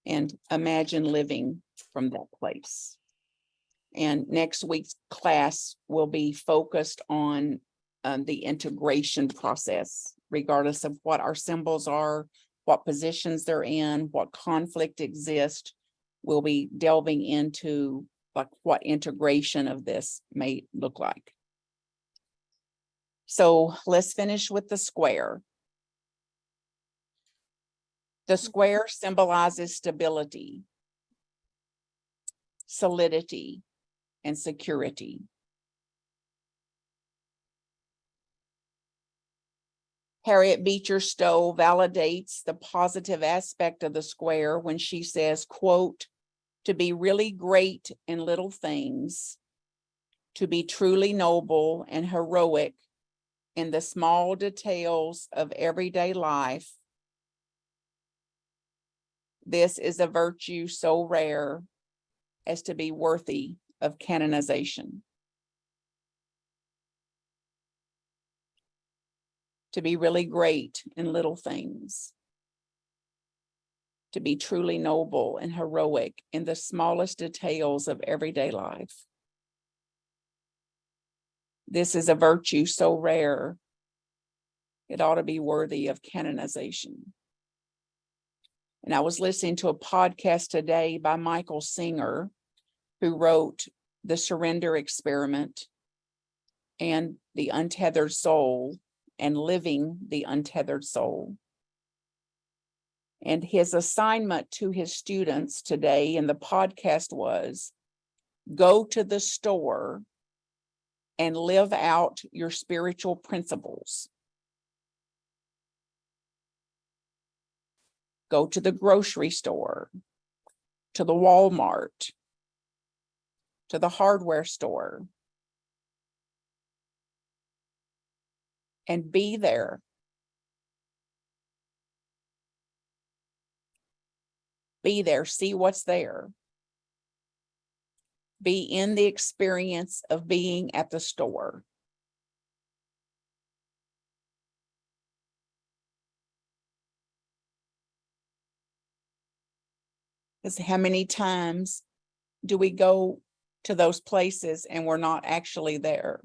And imagine living from that place. And next week's class will be focused on the integration process, regardless of what our symbols are, what positions they're in, what conflict exists. We'll be delving into like what integration of this may look like. So let's finish with the square. The square symbolizes stability, solidity, and security. Harriet Beecher Stowe validates the positive aspect of the square when she says, quote, "To be really great in little things, to be truly noble and heroic in the small details of everyday life. This is a virtue so rare as to be worthy of canonization." To be really great in little things. To be truly noble and heroic in the smallest details of everyday life. This is a virtue so rare, it ought to be worthy of canonization. And I was listening to a podcast today by Michael Singer, who wrote The Surrender Experiment and The Untethered Soul and Living the Untethered Soul. And his assignment to his students today in the podcast was, go to the store and live out your spiritual principles. Go to the grocery store, to the Walmart, to the hardware store, and be there. Be there, see what's there. Be in the experience of being at the store. Because how many times do we go to those places and we're not actually there?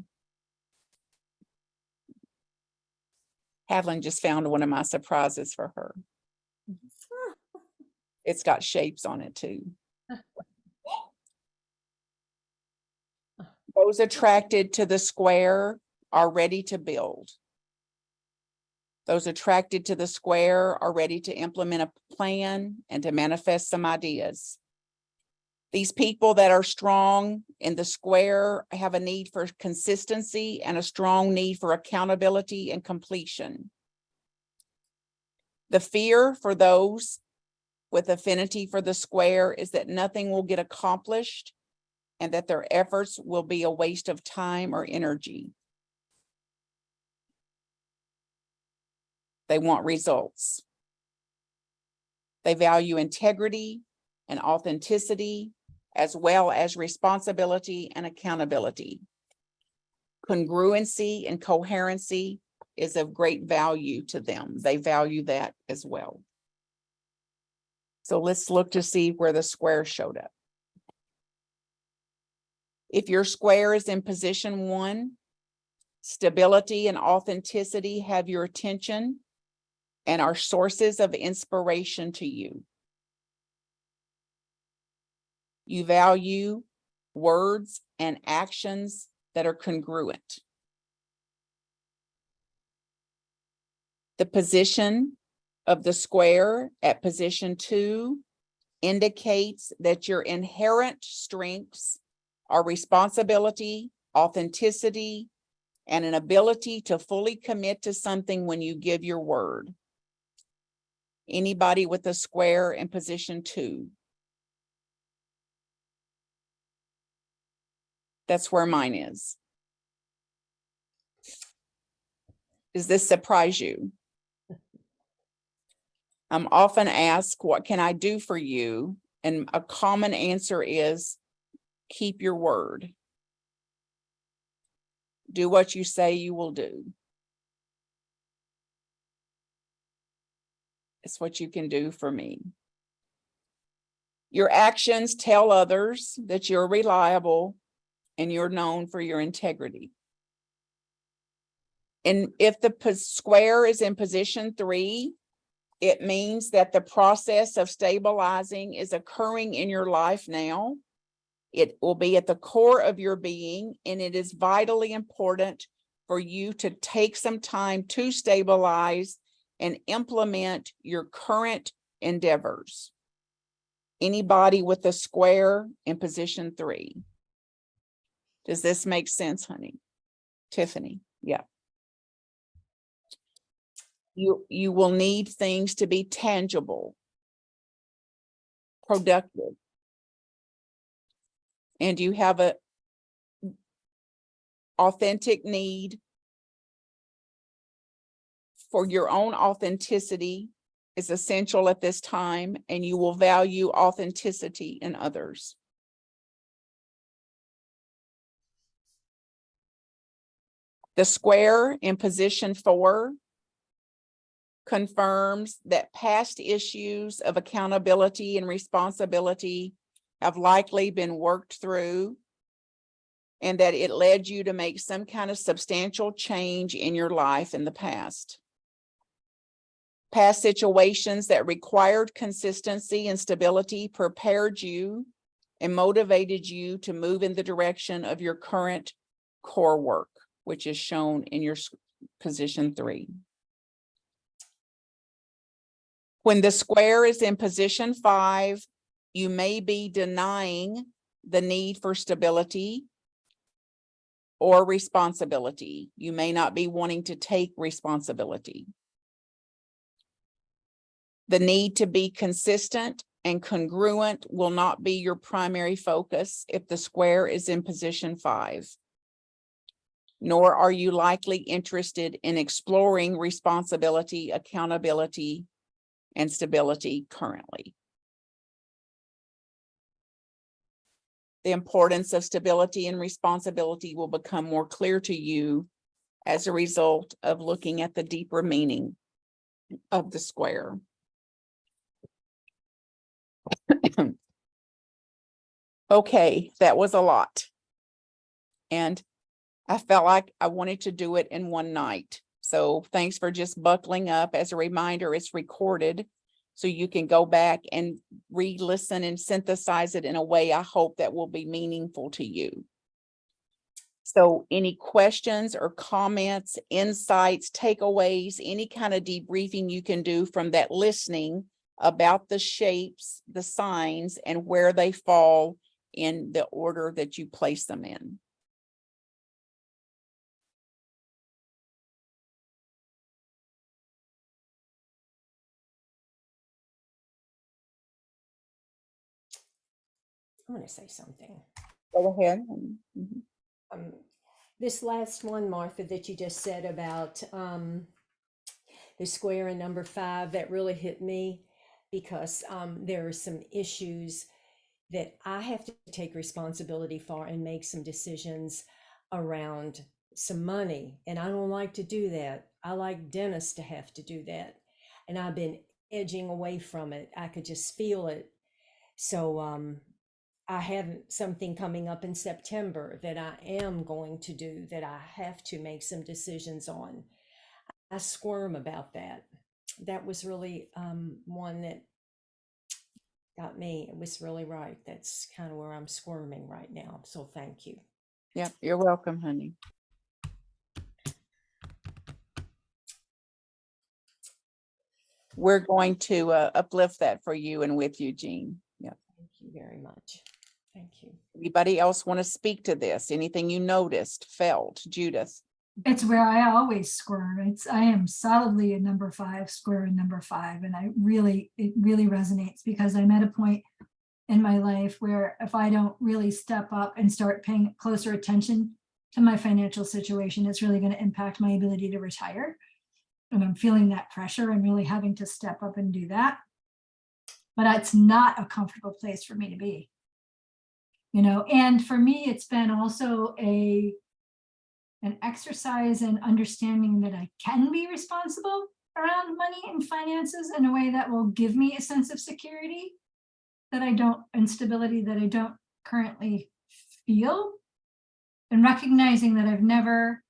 Hadlin just found one of my surprises for her. It's got shapes on it too. Those attracted to the square are ready to build. Those attracted to the square are ready to implement a plan and to manifest some ideas. These people that are strong in the square have a need for consistency and a strong need for accountability and completion. The fear for those with affinity for the square is that nothing will get accomplished and that their efforts will be a waste of time or energy. They want results. They value integrity and authenticity, as well as responsibility and accountability. Congruency and coherency is of great value to them. They value that as well. So let's look to see where the square showed up. If your square is in position 1, stability and authenticity have your attention and are sources of inspiration to you. You value words and actions that are congruent. The position of the square at position 2 indicates that your inherent strengths are responsibility, authenticity, and an ability to fully commit to something when you give your word. Anybody with a square in position 2? That's where mine is. Does this surprise you? I'm often asked, what can I do for you? And a common answer is, keep your word. Do what you say you will do. It's what you can do for me. Your actions tell others that you're reliable and you're known for your integrity. And if the square is in position 3, it means that the process of stabilizing is occurring in your life now. It will be at the core of your being, and it is vitally important for you to take some time to stabilize and implement your current endeavors. Anybody with a square in position 3? Does this make sense, honey? Tiffany, yeah. You will need things to be tangible, productive. And you have a authentic need for your own authenticity is essential at this time, and you will value authenticity in others. The square in position 4 confirms that past issues of accountability and responsibility have likely been worked through, and that it led you to make some kind of substantial change in your life in the past. Past situations that required consistency and stability prepared you and motivated you to move in the direction of your current core work, which is shown in your position 3. When the square is in position 5, you may be denying the need for stability or responsibility. You may not be wanting to take responsibility. The need to be consistent and congruent will not be your primary focus if the square is in position 5. Nor are you likely interested in exploring responsibility, accountability, and stability currently. The importance of stability and responsibility will become more clear to you as a result of looking at the deeper meaning of the square. Okay, that was a lot. And I felt like I wanted to do it in one night. So thanks for just buckling up. As a reminder, it's recorded, so you can go back and re-listen and synthesize it in a way I hope that will be meaningful to you. So any questions or comments, insights, takeaways, any kind of debriefing you can do from that listening about the shapes, the signs, and where they fall in the order that you place them in. I'm going to say something. Go ahead. Mhm. This last one, Martha, that you just said about the square in number 5, that really hit me, because there are some issues that I have to take responsibility for and make some decisions around some money. And I don't like to do that. I like Dennis to have to do that. And I've been edging away from it. I could just feel it. So I have something coming up in September that I am going to do, that I have to make some decisions on. I squirm about that. That was really one that got me. It was really right. That's kind of where I'm squirming right now. So thank you. Yep, you're welcome, honey. We're going to uplift that for you and with you, Jean. Yeah. Thank you very much. Thank you. Anybody else want to speak to this? Anything you noticed, felt? Judith? It's where I always squirm. I am solidly a number 5, square in number 5. And it really resonates, because I'm at a point in my life where if I don't really step up and start paying closer attention to my financial situation, it's really going to impact my ability to retire. And I'm feeling that pressure and really having to step up and do that. But it's not a comfortable place for me to be. You know, and for me, it's been also an exercise in understanding that I can be responsible around money and finances in a way that will give me a sense of security and stability that I don't currently feel, and recognizing that I've never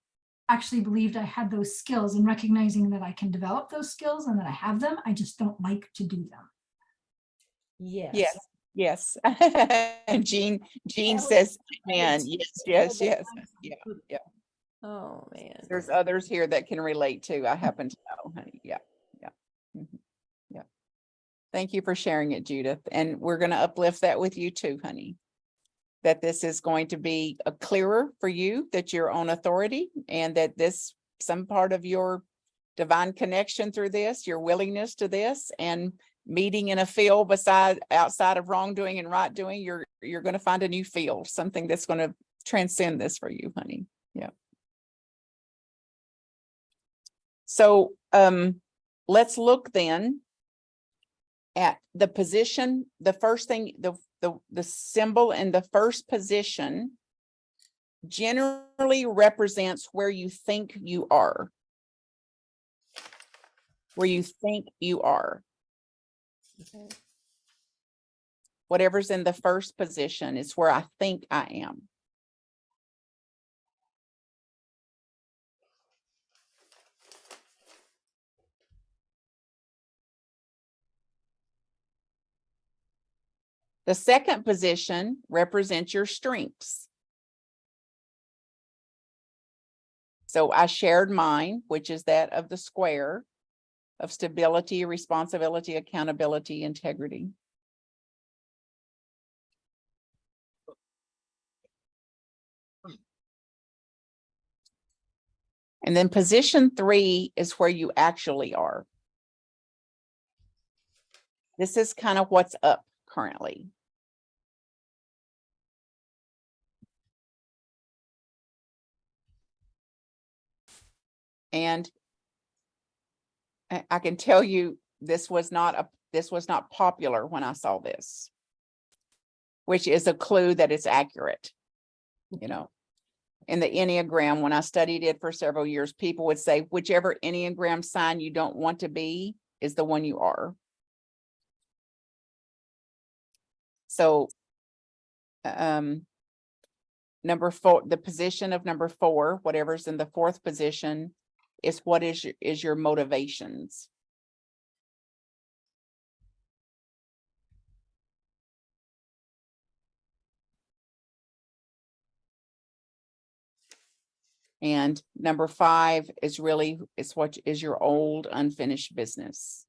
actually believed I had those skills, and recognizing that I can develop those skills and that I have them. I just don't like to do them. Yes. Yes. Jean says, man, yes. Yeah. Oh man. There's others here that can relate too. I happen to know, honey. Yeah. Mhm. Yeah. Thank you for sharing it, Judith. And we're going to uplift that with you too, honey. That this is going to be a clearer for you, that you're on authority, and that some part of your divine connection through this, your willingness to this, and meeting in a field outside of wrongdoing and right doing, you're going to find a new field, something that's going to transcend this for you, honey. Yeah. So let's look then at the position. The first thing, the symbol in the first position generally represents where you think you are. Where you think you are. Whatever's in the first position is where I think I am. The second position represents your strengths. So I shared mine, which is that of the square of stability, responsibility, accountability, integrity. And then position 3 is where you actually are. This is kind of what's up currently. And I can tell you this was not popular when I saw this, which is a clue that it's accurate. You know, in the Enneagram, when I studied it for several years, people would say, whichever Enneagram sign you don't want to be is the one you are. So, number 4, the position of number 4, whatever's in the 4th position, is what is your motivations. And number 5 is what is your old unfinished business.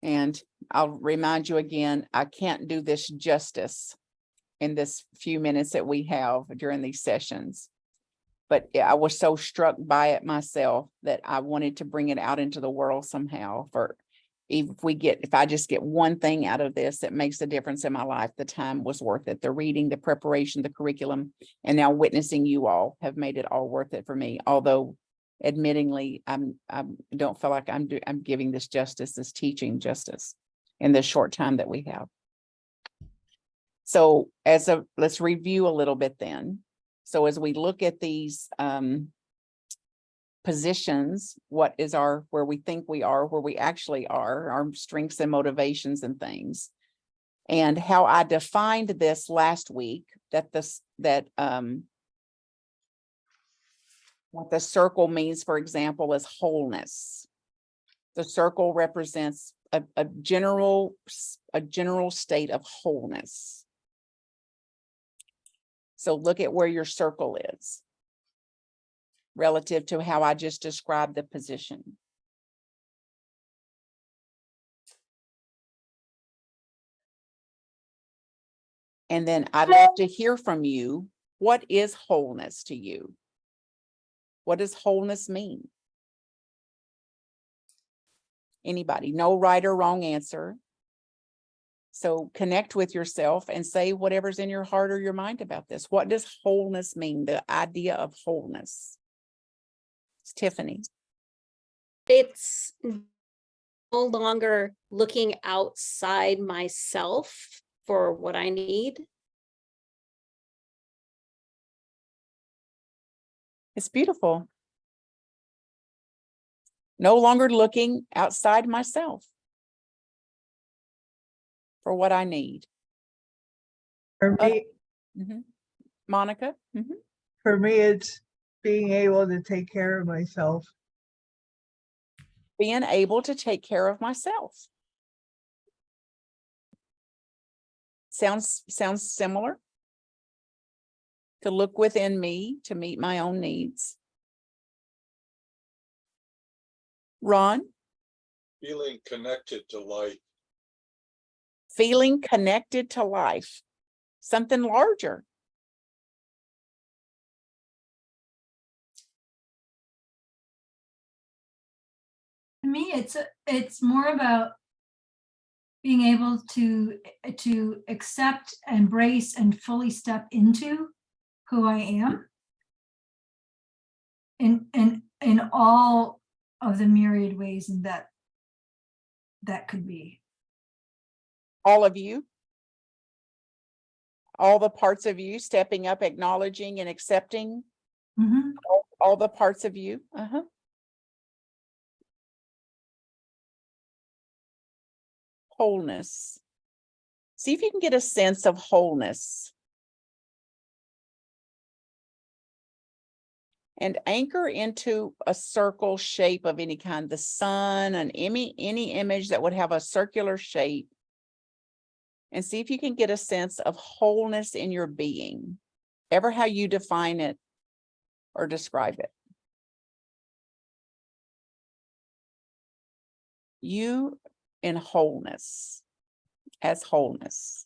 And I'll remind you again, I can't do this justice in this few minutes that we have during these sessions. But I was so struck by it myself that I wanted to bring it out into the world somehow. For if I just get one thing out of this that makes a difference in my life, the time was worth it. The reading, the preparation, the curriculum, and now witnessing you all have made it all worth it for me. Although admittingly, I don't feel like I'm giving this teaching justice in the short time that we have. So let's review a little bit then. So as we look at these positions, where we think we are, where we actually are, our strengths and motivations and things, and how I defined this last week, what the circle means, for example, is wholeness. The circle represents a general state of wholeness. So look at where your circle is relative to how I just described the position. And then I'd love to hear from you. What is wholeness to you? What does wholeness mean? Anybody? No right or wrong answer. So connect with yourself and say whatever's in your heart or your mind about this. What does wholeness mean? The idea of wholeness. It's Tiffany. It's no longer looking outside myself for what I need. It's beautiful. No longer looking outside myself for what I need. For me, Monica? for me, it's being able to take care of myself. Being able to take care of myself. Sounds similar. To look within me to meet my own needs. Ron? Feeling connected to life. Feeling connected to life. something larger. To me, it's more about being able to accept, embrace, and fully step into who I am in all of the myriad ways and that could be. All of you. All the parts of you stepping up, acknowledging and accepting Mhm. all the parts of you. Wholeness. See if you can get a sense of wholeness. And anchor into a circle shape of any kind, the sun, any image that would have a circular shape. And see if you can get a sense of wholeness in your being, ever how you define it or describe it. You in wholeness, as wholeness.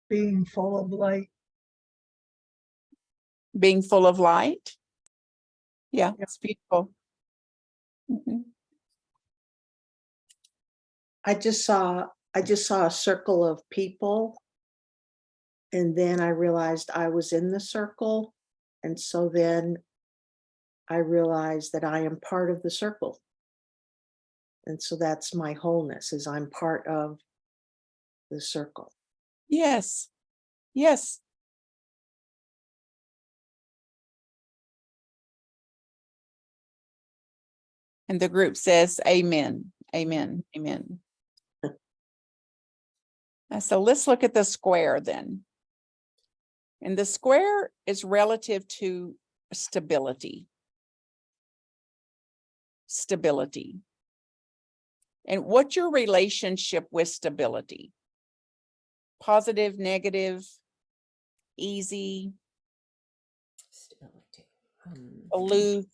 Being full of light. Being full of light. Yeah, Yeah. it's beautiful. Mhm. I just saw a circle of people. And then I realized I was in the circle. And so then I realized that I am part of the circle. And so that's my wholeness, is I'm part of the circle. Yes, yes. And the group says, amen, amen, amen. So let's look at the square then. And the square is relative to stability. Stability. And what's your relationship with stability? Positive, negative, easy, Stability. aloof?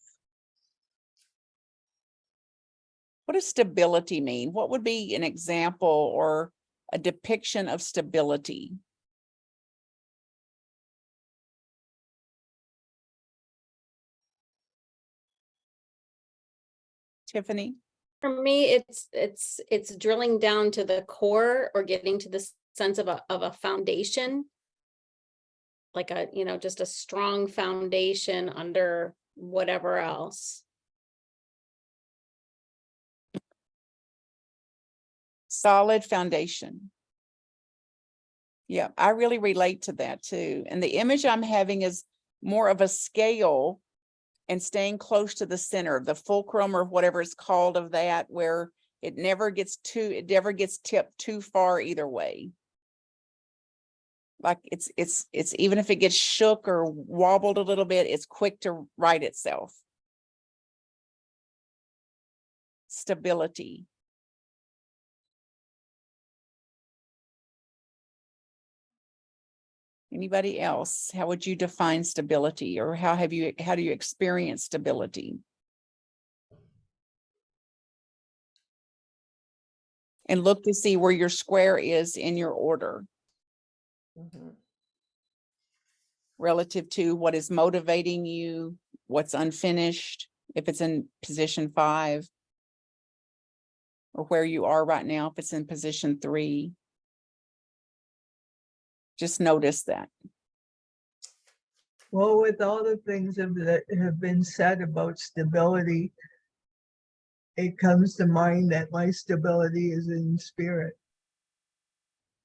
What does stability mean? What would be an example or a depiction of stability? Tiffany? For me, it's drilling down to the core or getting to the sense of a foundation. Like just a strong foundation under whatever else. Solid foundation. Yeah, I really relate to that too. And the image I'm having is more of a scale and staying close to the center, the fulcrum or whatever it's called of that, where it never gets tipped too far either way. Like it's even if it gets shook or wobbled a little bit, it's quick to right itself. Stability. Anybody else? How would you define stability, or how do you experience stability? And look to see where your square is in your order Mhm. relative to what is motivating you, what's unfinished, if it's in position 5, or where you are right now, if it's in position 3. Just notice that. Well, with all the things that have been said about stability, it comes to mind that my stability is in spirit.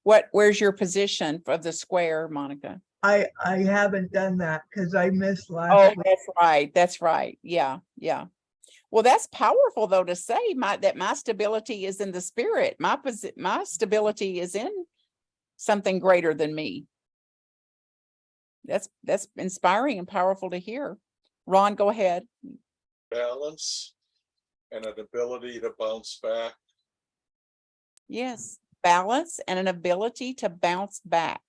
Where's your position of the square, Monica? I haven't done that because I missed Oh, last week. that's right. That's right. Yeah, yeah. Well, that's powerful though to say that my stability is in the spirit. My stability is in something greater than me. That's inspiring and powerful to hear. Ron, go ahead. Balance and an ability to bounce back. Yes, balance and an ability to bounce back.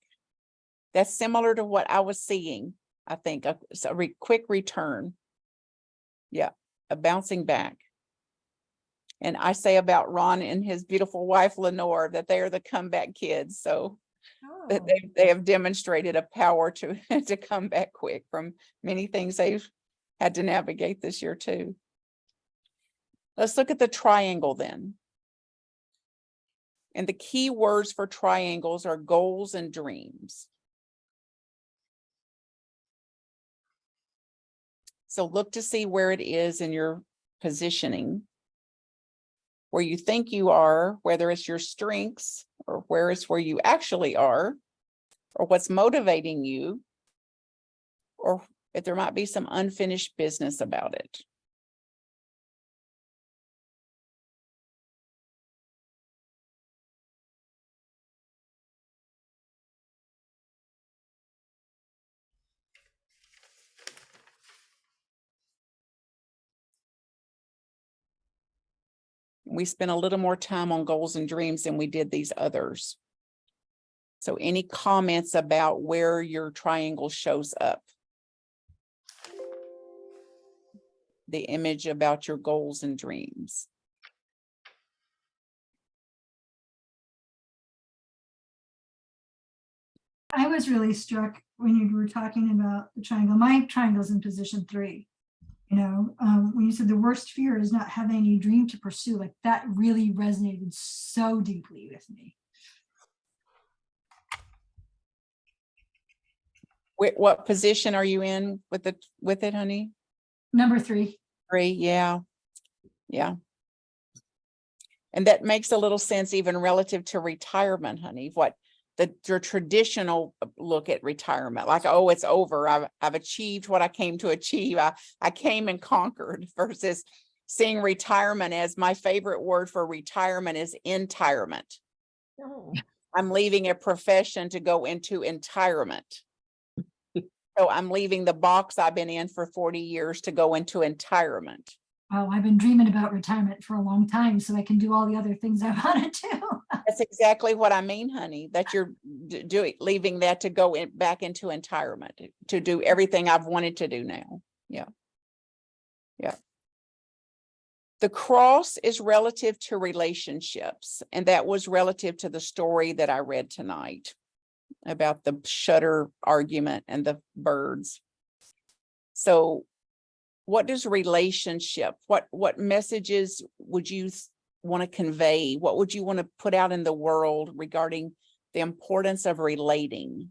That's similar to what I was seeing. I think, quick return. Yeah, a bouncing back. And I say about Ron and his beautiful wife Lenore that they are the comeback kids. So that Oh, they have demonstrated a power to to come back quick from many things they've had to navigate this year too. Let's look at the triangle then. And the key words for triangles are goals and dreams. So look to see where it is in your positioning, where you think you are, whether it's your strengths or where it's where you actually are, or what's motivating you, or if there might be some unfinished business about it. We spent a little more time on goals and dreams than we did these others. So any comments about where your triangle shows up? The image about your goals and dreams. I was really struck when you were talking about the triangle. My triangle's in position 3. You know, when you said the worst fear is not having any dream to pursue, like that really resonated so deeply with me. What position are you in with it, honey? Number 3. 3, yeah. Yeah. And that makes a little sense even relative to retirement, honey. What the traditional look at retirement, like, oh, it's over. I've achieved what I came to achieve. I came and conquered, versus seeing retirement as, my favorite word for retirement is entirement. no. I'm leaving a profession to go into entirement. So I'm leaving the box I've been in for 40 years to go into entirement. Oh, I've been dreaming about retirement for a long time, so I can do all the other things I want to do. That's exactly what I mean, honey, that you're leaving that to go back into entirement, to do everything I've wanted to do now. Yeah. Yeah. The cross is relative to relationships, and that was relative to the story that I read tonight about the shutter argument and the birds. So what does relationship, what messages would you want to convey? What would you want to put out in the world regarding the importance of relating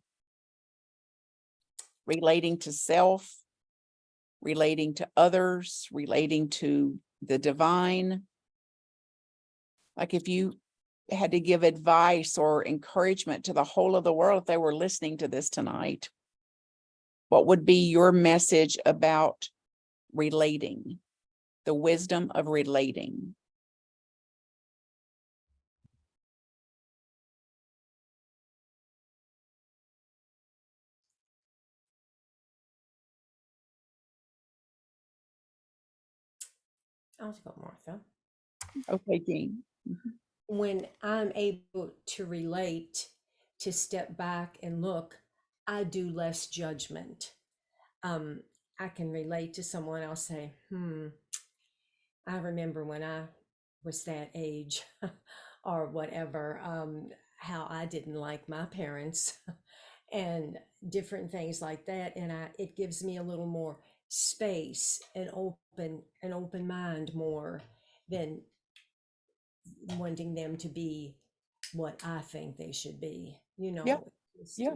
to self, relating to others, relating to the divine? Like, if you had to give advice or encouragement to the whole of the world, if they were listening to this tonight, what would be your message about relating, the wisdom of relating? I'll go, Martha. Okay, Jean. When I'm able to relate, to step back and look, I do less judgment. I can relate to someone, I'll say, I remember when I was that age or whatever, how I didn't like my parents and different things like that. And it gives me a little more space and an open mind more than wanting them to be what I think they should be, Yeah. just Yeah.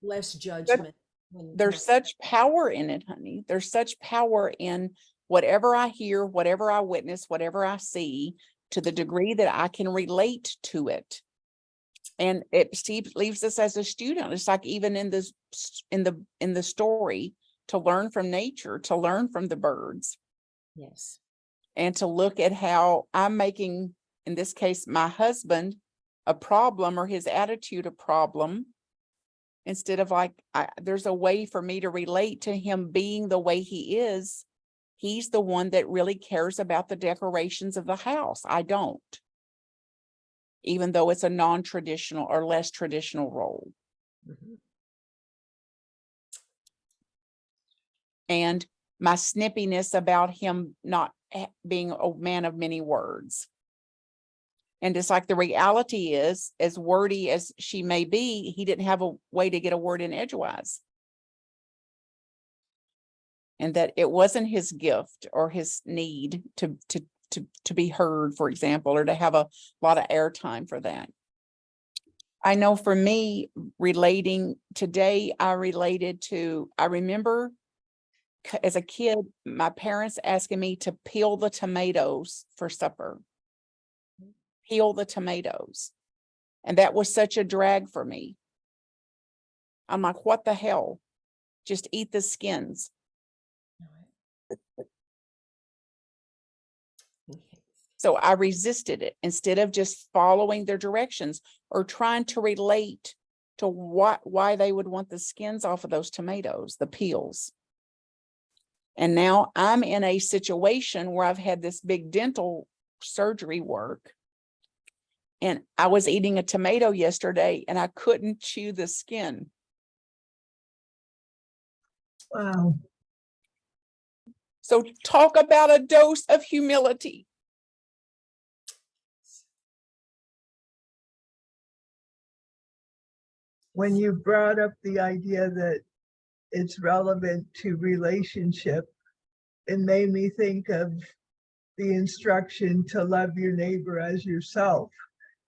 less judgment. There's such power in it, honey. There's such power in whatever I hear, whatever I witness, whatever I see, to the degree that I can relate to it. And it leaves us as a student. It's like, even in this, in the story, to learn from nature, to learn from the birds, Yes. and to look at how I'm making, in this case, my husband a problem, or his attitude a problem, instead of like, there's a way for me to relate to him being the way he is. He's the one that really cares about the decorations of the house. I don't, even though it's a non-traditional or less traditional role. Mhm. and my snippiness about him not being a man of many words. And it's like the reality is, as wordy as she may be, he didn't have a way to get a word in edgewise. And that it wasn't his gift or his need to be heard, for example, or to have a lot of airtime for that. I know for me, relating today, I remember as a kid, my parents asking me to peel the tomatoes for supper. Peel the tomatoes. And that was such a drag for me. I'm like, what the hell? Just eat the skins. So I resisted it instead of just following their directions or trying to relate to why they would want the skins off of those tomatoes, the peels. And now I'm in a situation where I've had this big dental surgery work. And I was eating a tomato yesterday and I couldn't chew the skin. Wow. So talk about a dose of humility. When you brought up the idea that it's relevant to relationship, it made me think of the instruction to love your neighbor as yourself.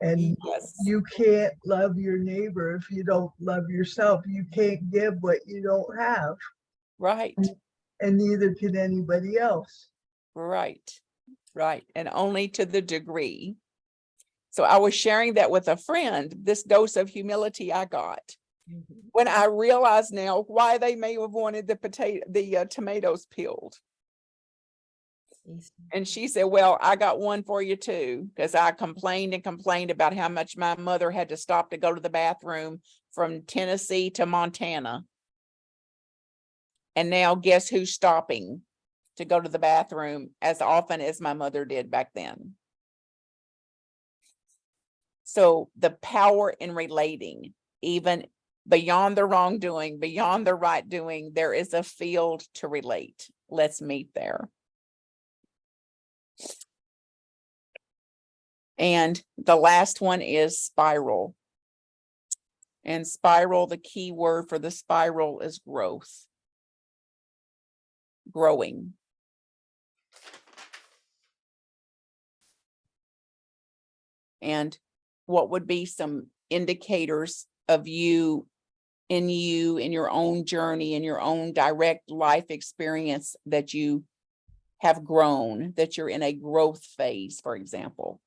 And Yes. you can't love your neighbor if you don't love yourself. You can't give what you don't have, Right. and neither can anybody else. Right. Right. And only to the degree. So I was sharing that with a friend, this dose of humility I got when I realized now why they may have wanted the tomatoes peeled. And she said, well, I got one for you too, because I complained and complained about how much my mother had to stop to go to the bathroom from Tennessee to Montana. And now guess who's stopping to go to the bathroom as often as my mother did back then. So the power in relating, even beyond the wrongdoing, beyond the right doing, there is a field to relate. Let's meet there. And the last one is spiral. And spiral, the key word for the spiral is growth. Growing. And what would be some indicators of you, in your own journey, in your own direct life experience that you have grown, that you're in a growth phase, for example?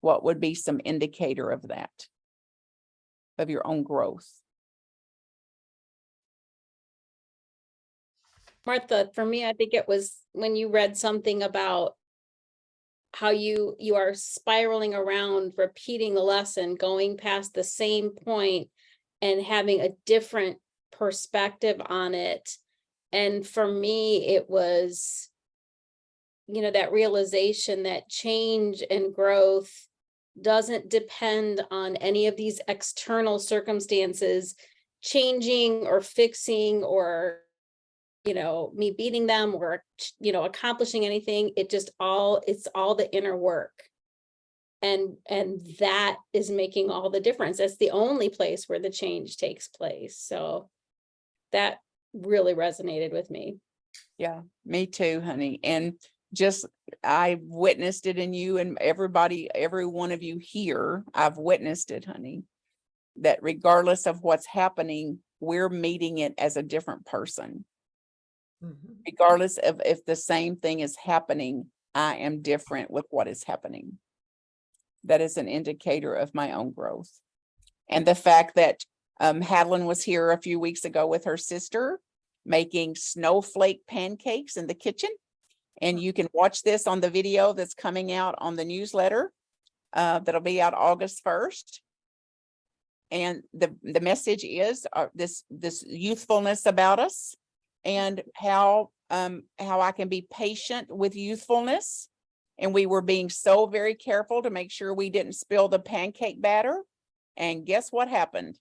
What would be some indicator of that, of your own growth? Martha, for me, I think it was when you read something about how you are spiraling around, repeating the lesson, going past the same point and having a different perspective on it. And for me, it was, that realization that change and growth doesn't depend on any of these external circumstances changing or fixing or me beating them or accomplishing anything. It's all the inner work, and that is making all the difference. That's the only place where the change takes place. So that really resonated with me. Yeah, me too, honey. And just, I witnessed it in you and everybody, every one of you here. I've witnessed it, honey, that regardless of what's happening, we're meeting it as a different person. Regardless of if the same thing is happening, I am different with what is happening. That is an indicator of my own growth. And the fact that Hadlin was here a few weeks ago with her sister making snowflake pancakes in the kitchen. And you can watch this on the video that's coming out on the newsletter that'll be out August 1st. And the message is this youthfulness about us, and how I can be patient with youthfulness. And we were being so very careful to make sure we didn't spill the pancake batter. And guess what happened?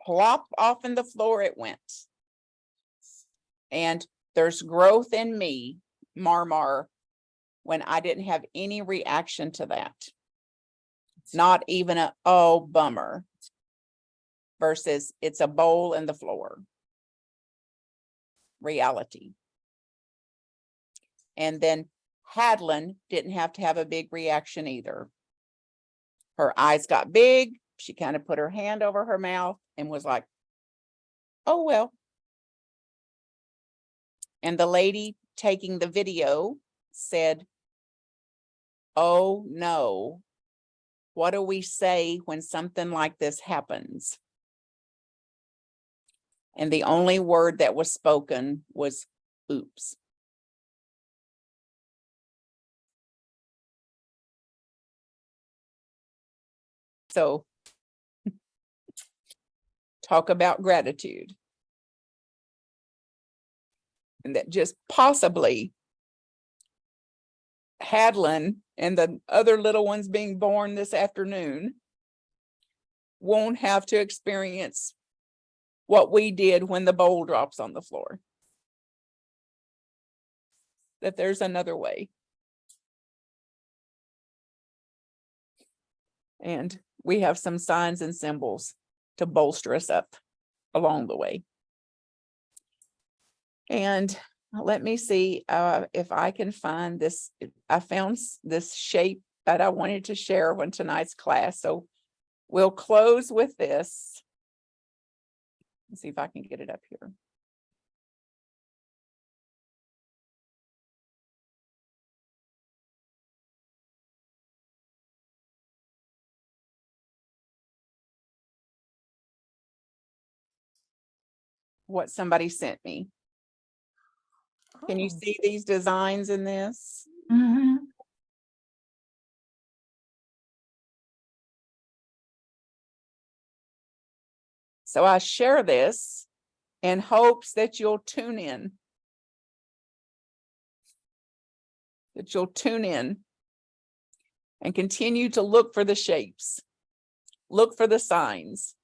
plop off in the floor it went. And there's growth in me, Marmar, when I didn't have any reaction to that. Not even a, oh, bummer. Versus it's a bowl in the floor. Reality. And then Hadlin didn't have to have a big reaction either. Her eyes got big. She kind of put her hand over her mouth and was like, oh, well. And the lady taking the video said, oh, no. What do we say when something like this happens? And the only word that was spoken was oops. So talk about gratitude. And that just possibly Hadlin and the other little ones being born this afternoon won't have to experience what we did when the bowl drops on the floor. That there's another way. And we have some signs and symbols to bolster us up along the way. And let me see if I can find this. I found this shape that I wanted to share on tonight's class. So we'll close with this. Let's see if I can get it up here. What somebody sent me. Can you Oh. see these designs in this? Mhm. So I share this in hopes that you'll tune in. That you'll tune in and continue to look for the shapes. Look for the signs.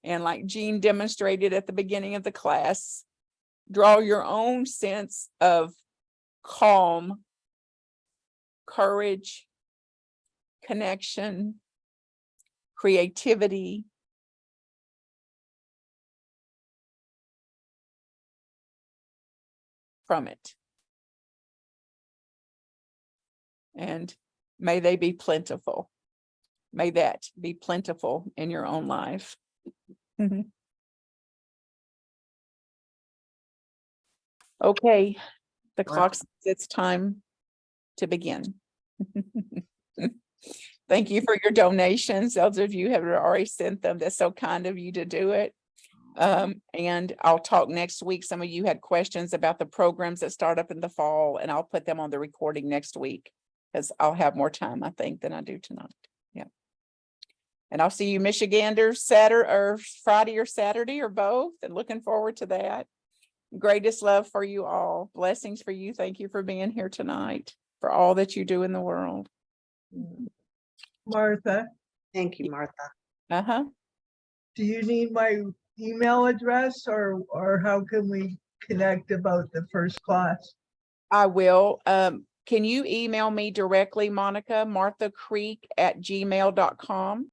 And like Jean demonstrated at the beginning of the class, draw your own sense of calm, courage, connection, creativity. From it. And may they be plentiful. May that be plentiful in your own life. Okay, the clock says it's time to begin. Thank you for your donations. Those of you who have already sent them, that's so kind of you to do it. And I'll talk next week. Some of you had questions about the programs that start up in the fall, and I'll put them on the recording next week because I'll have more time, I think, than I do tonight. Yeah. And I'll see you Michiganders Saturday or Friday or Saturday or both, and looking forward to that. Greatest love for you all. Blessings for you. Thank you for being here tonight, for all that you do in the world. Martha, Thank you, Martha. Uh-huh. do you need my email address or how can we connect about the first class? I will. Can you email me directly, Monica, marthacreek@gmail.com?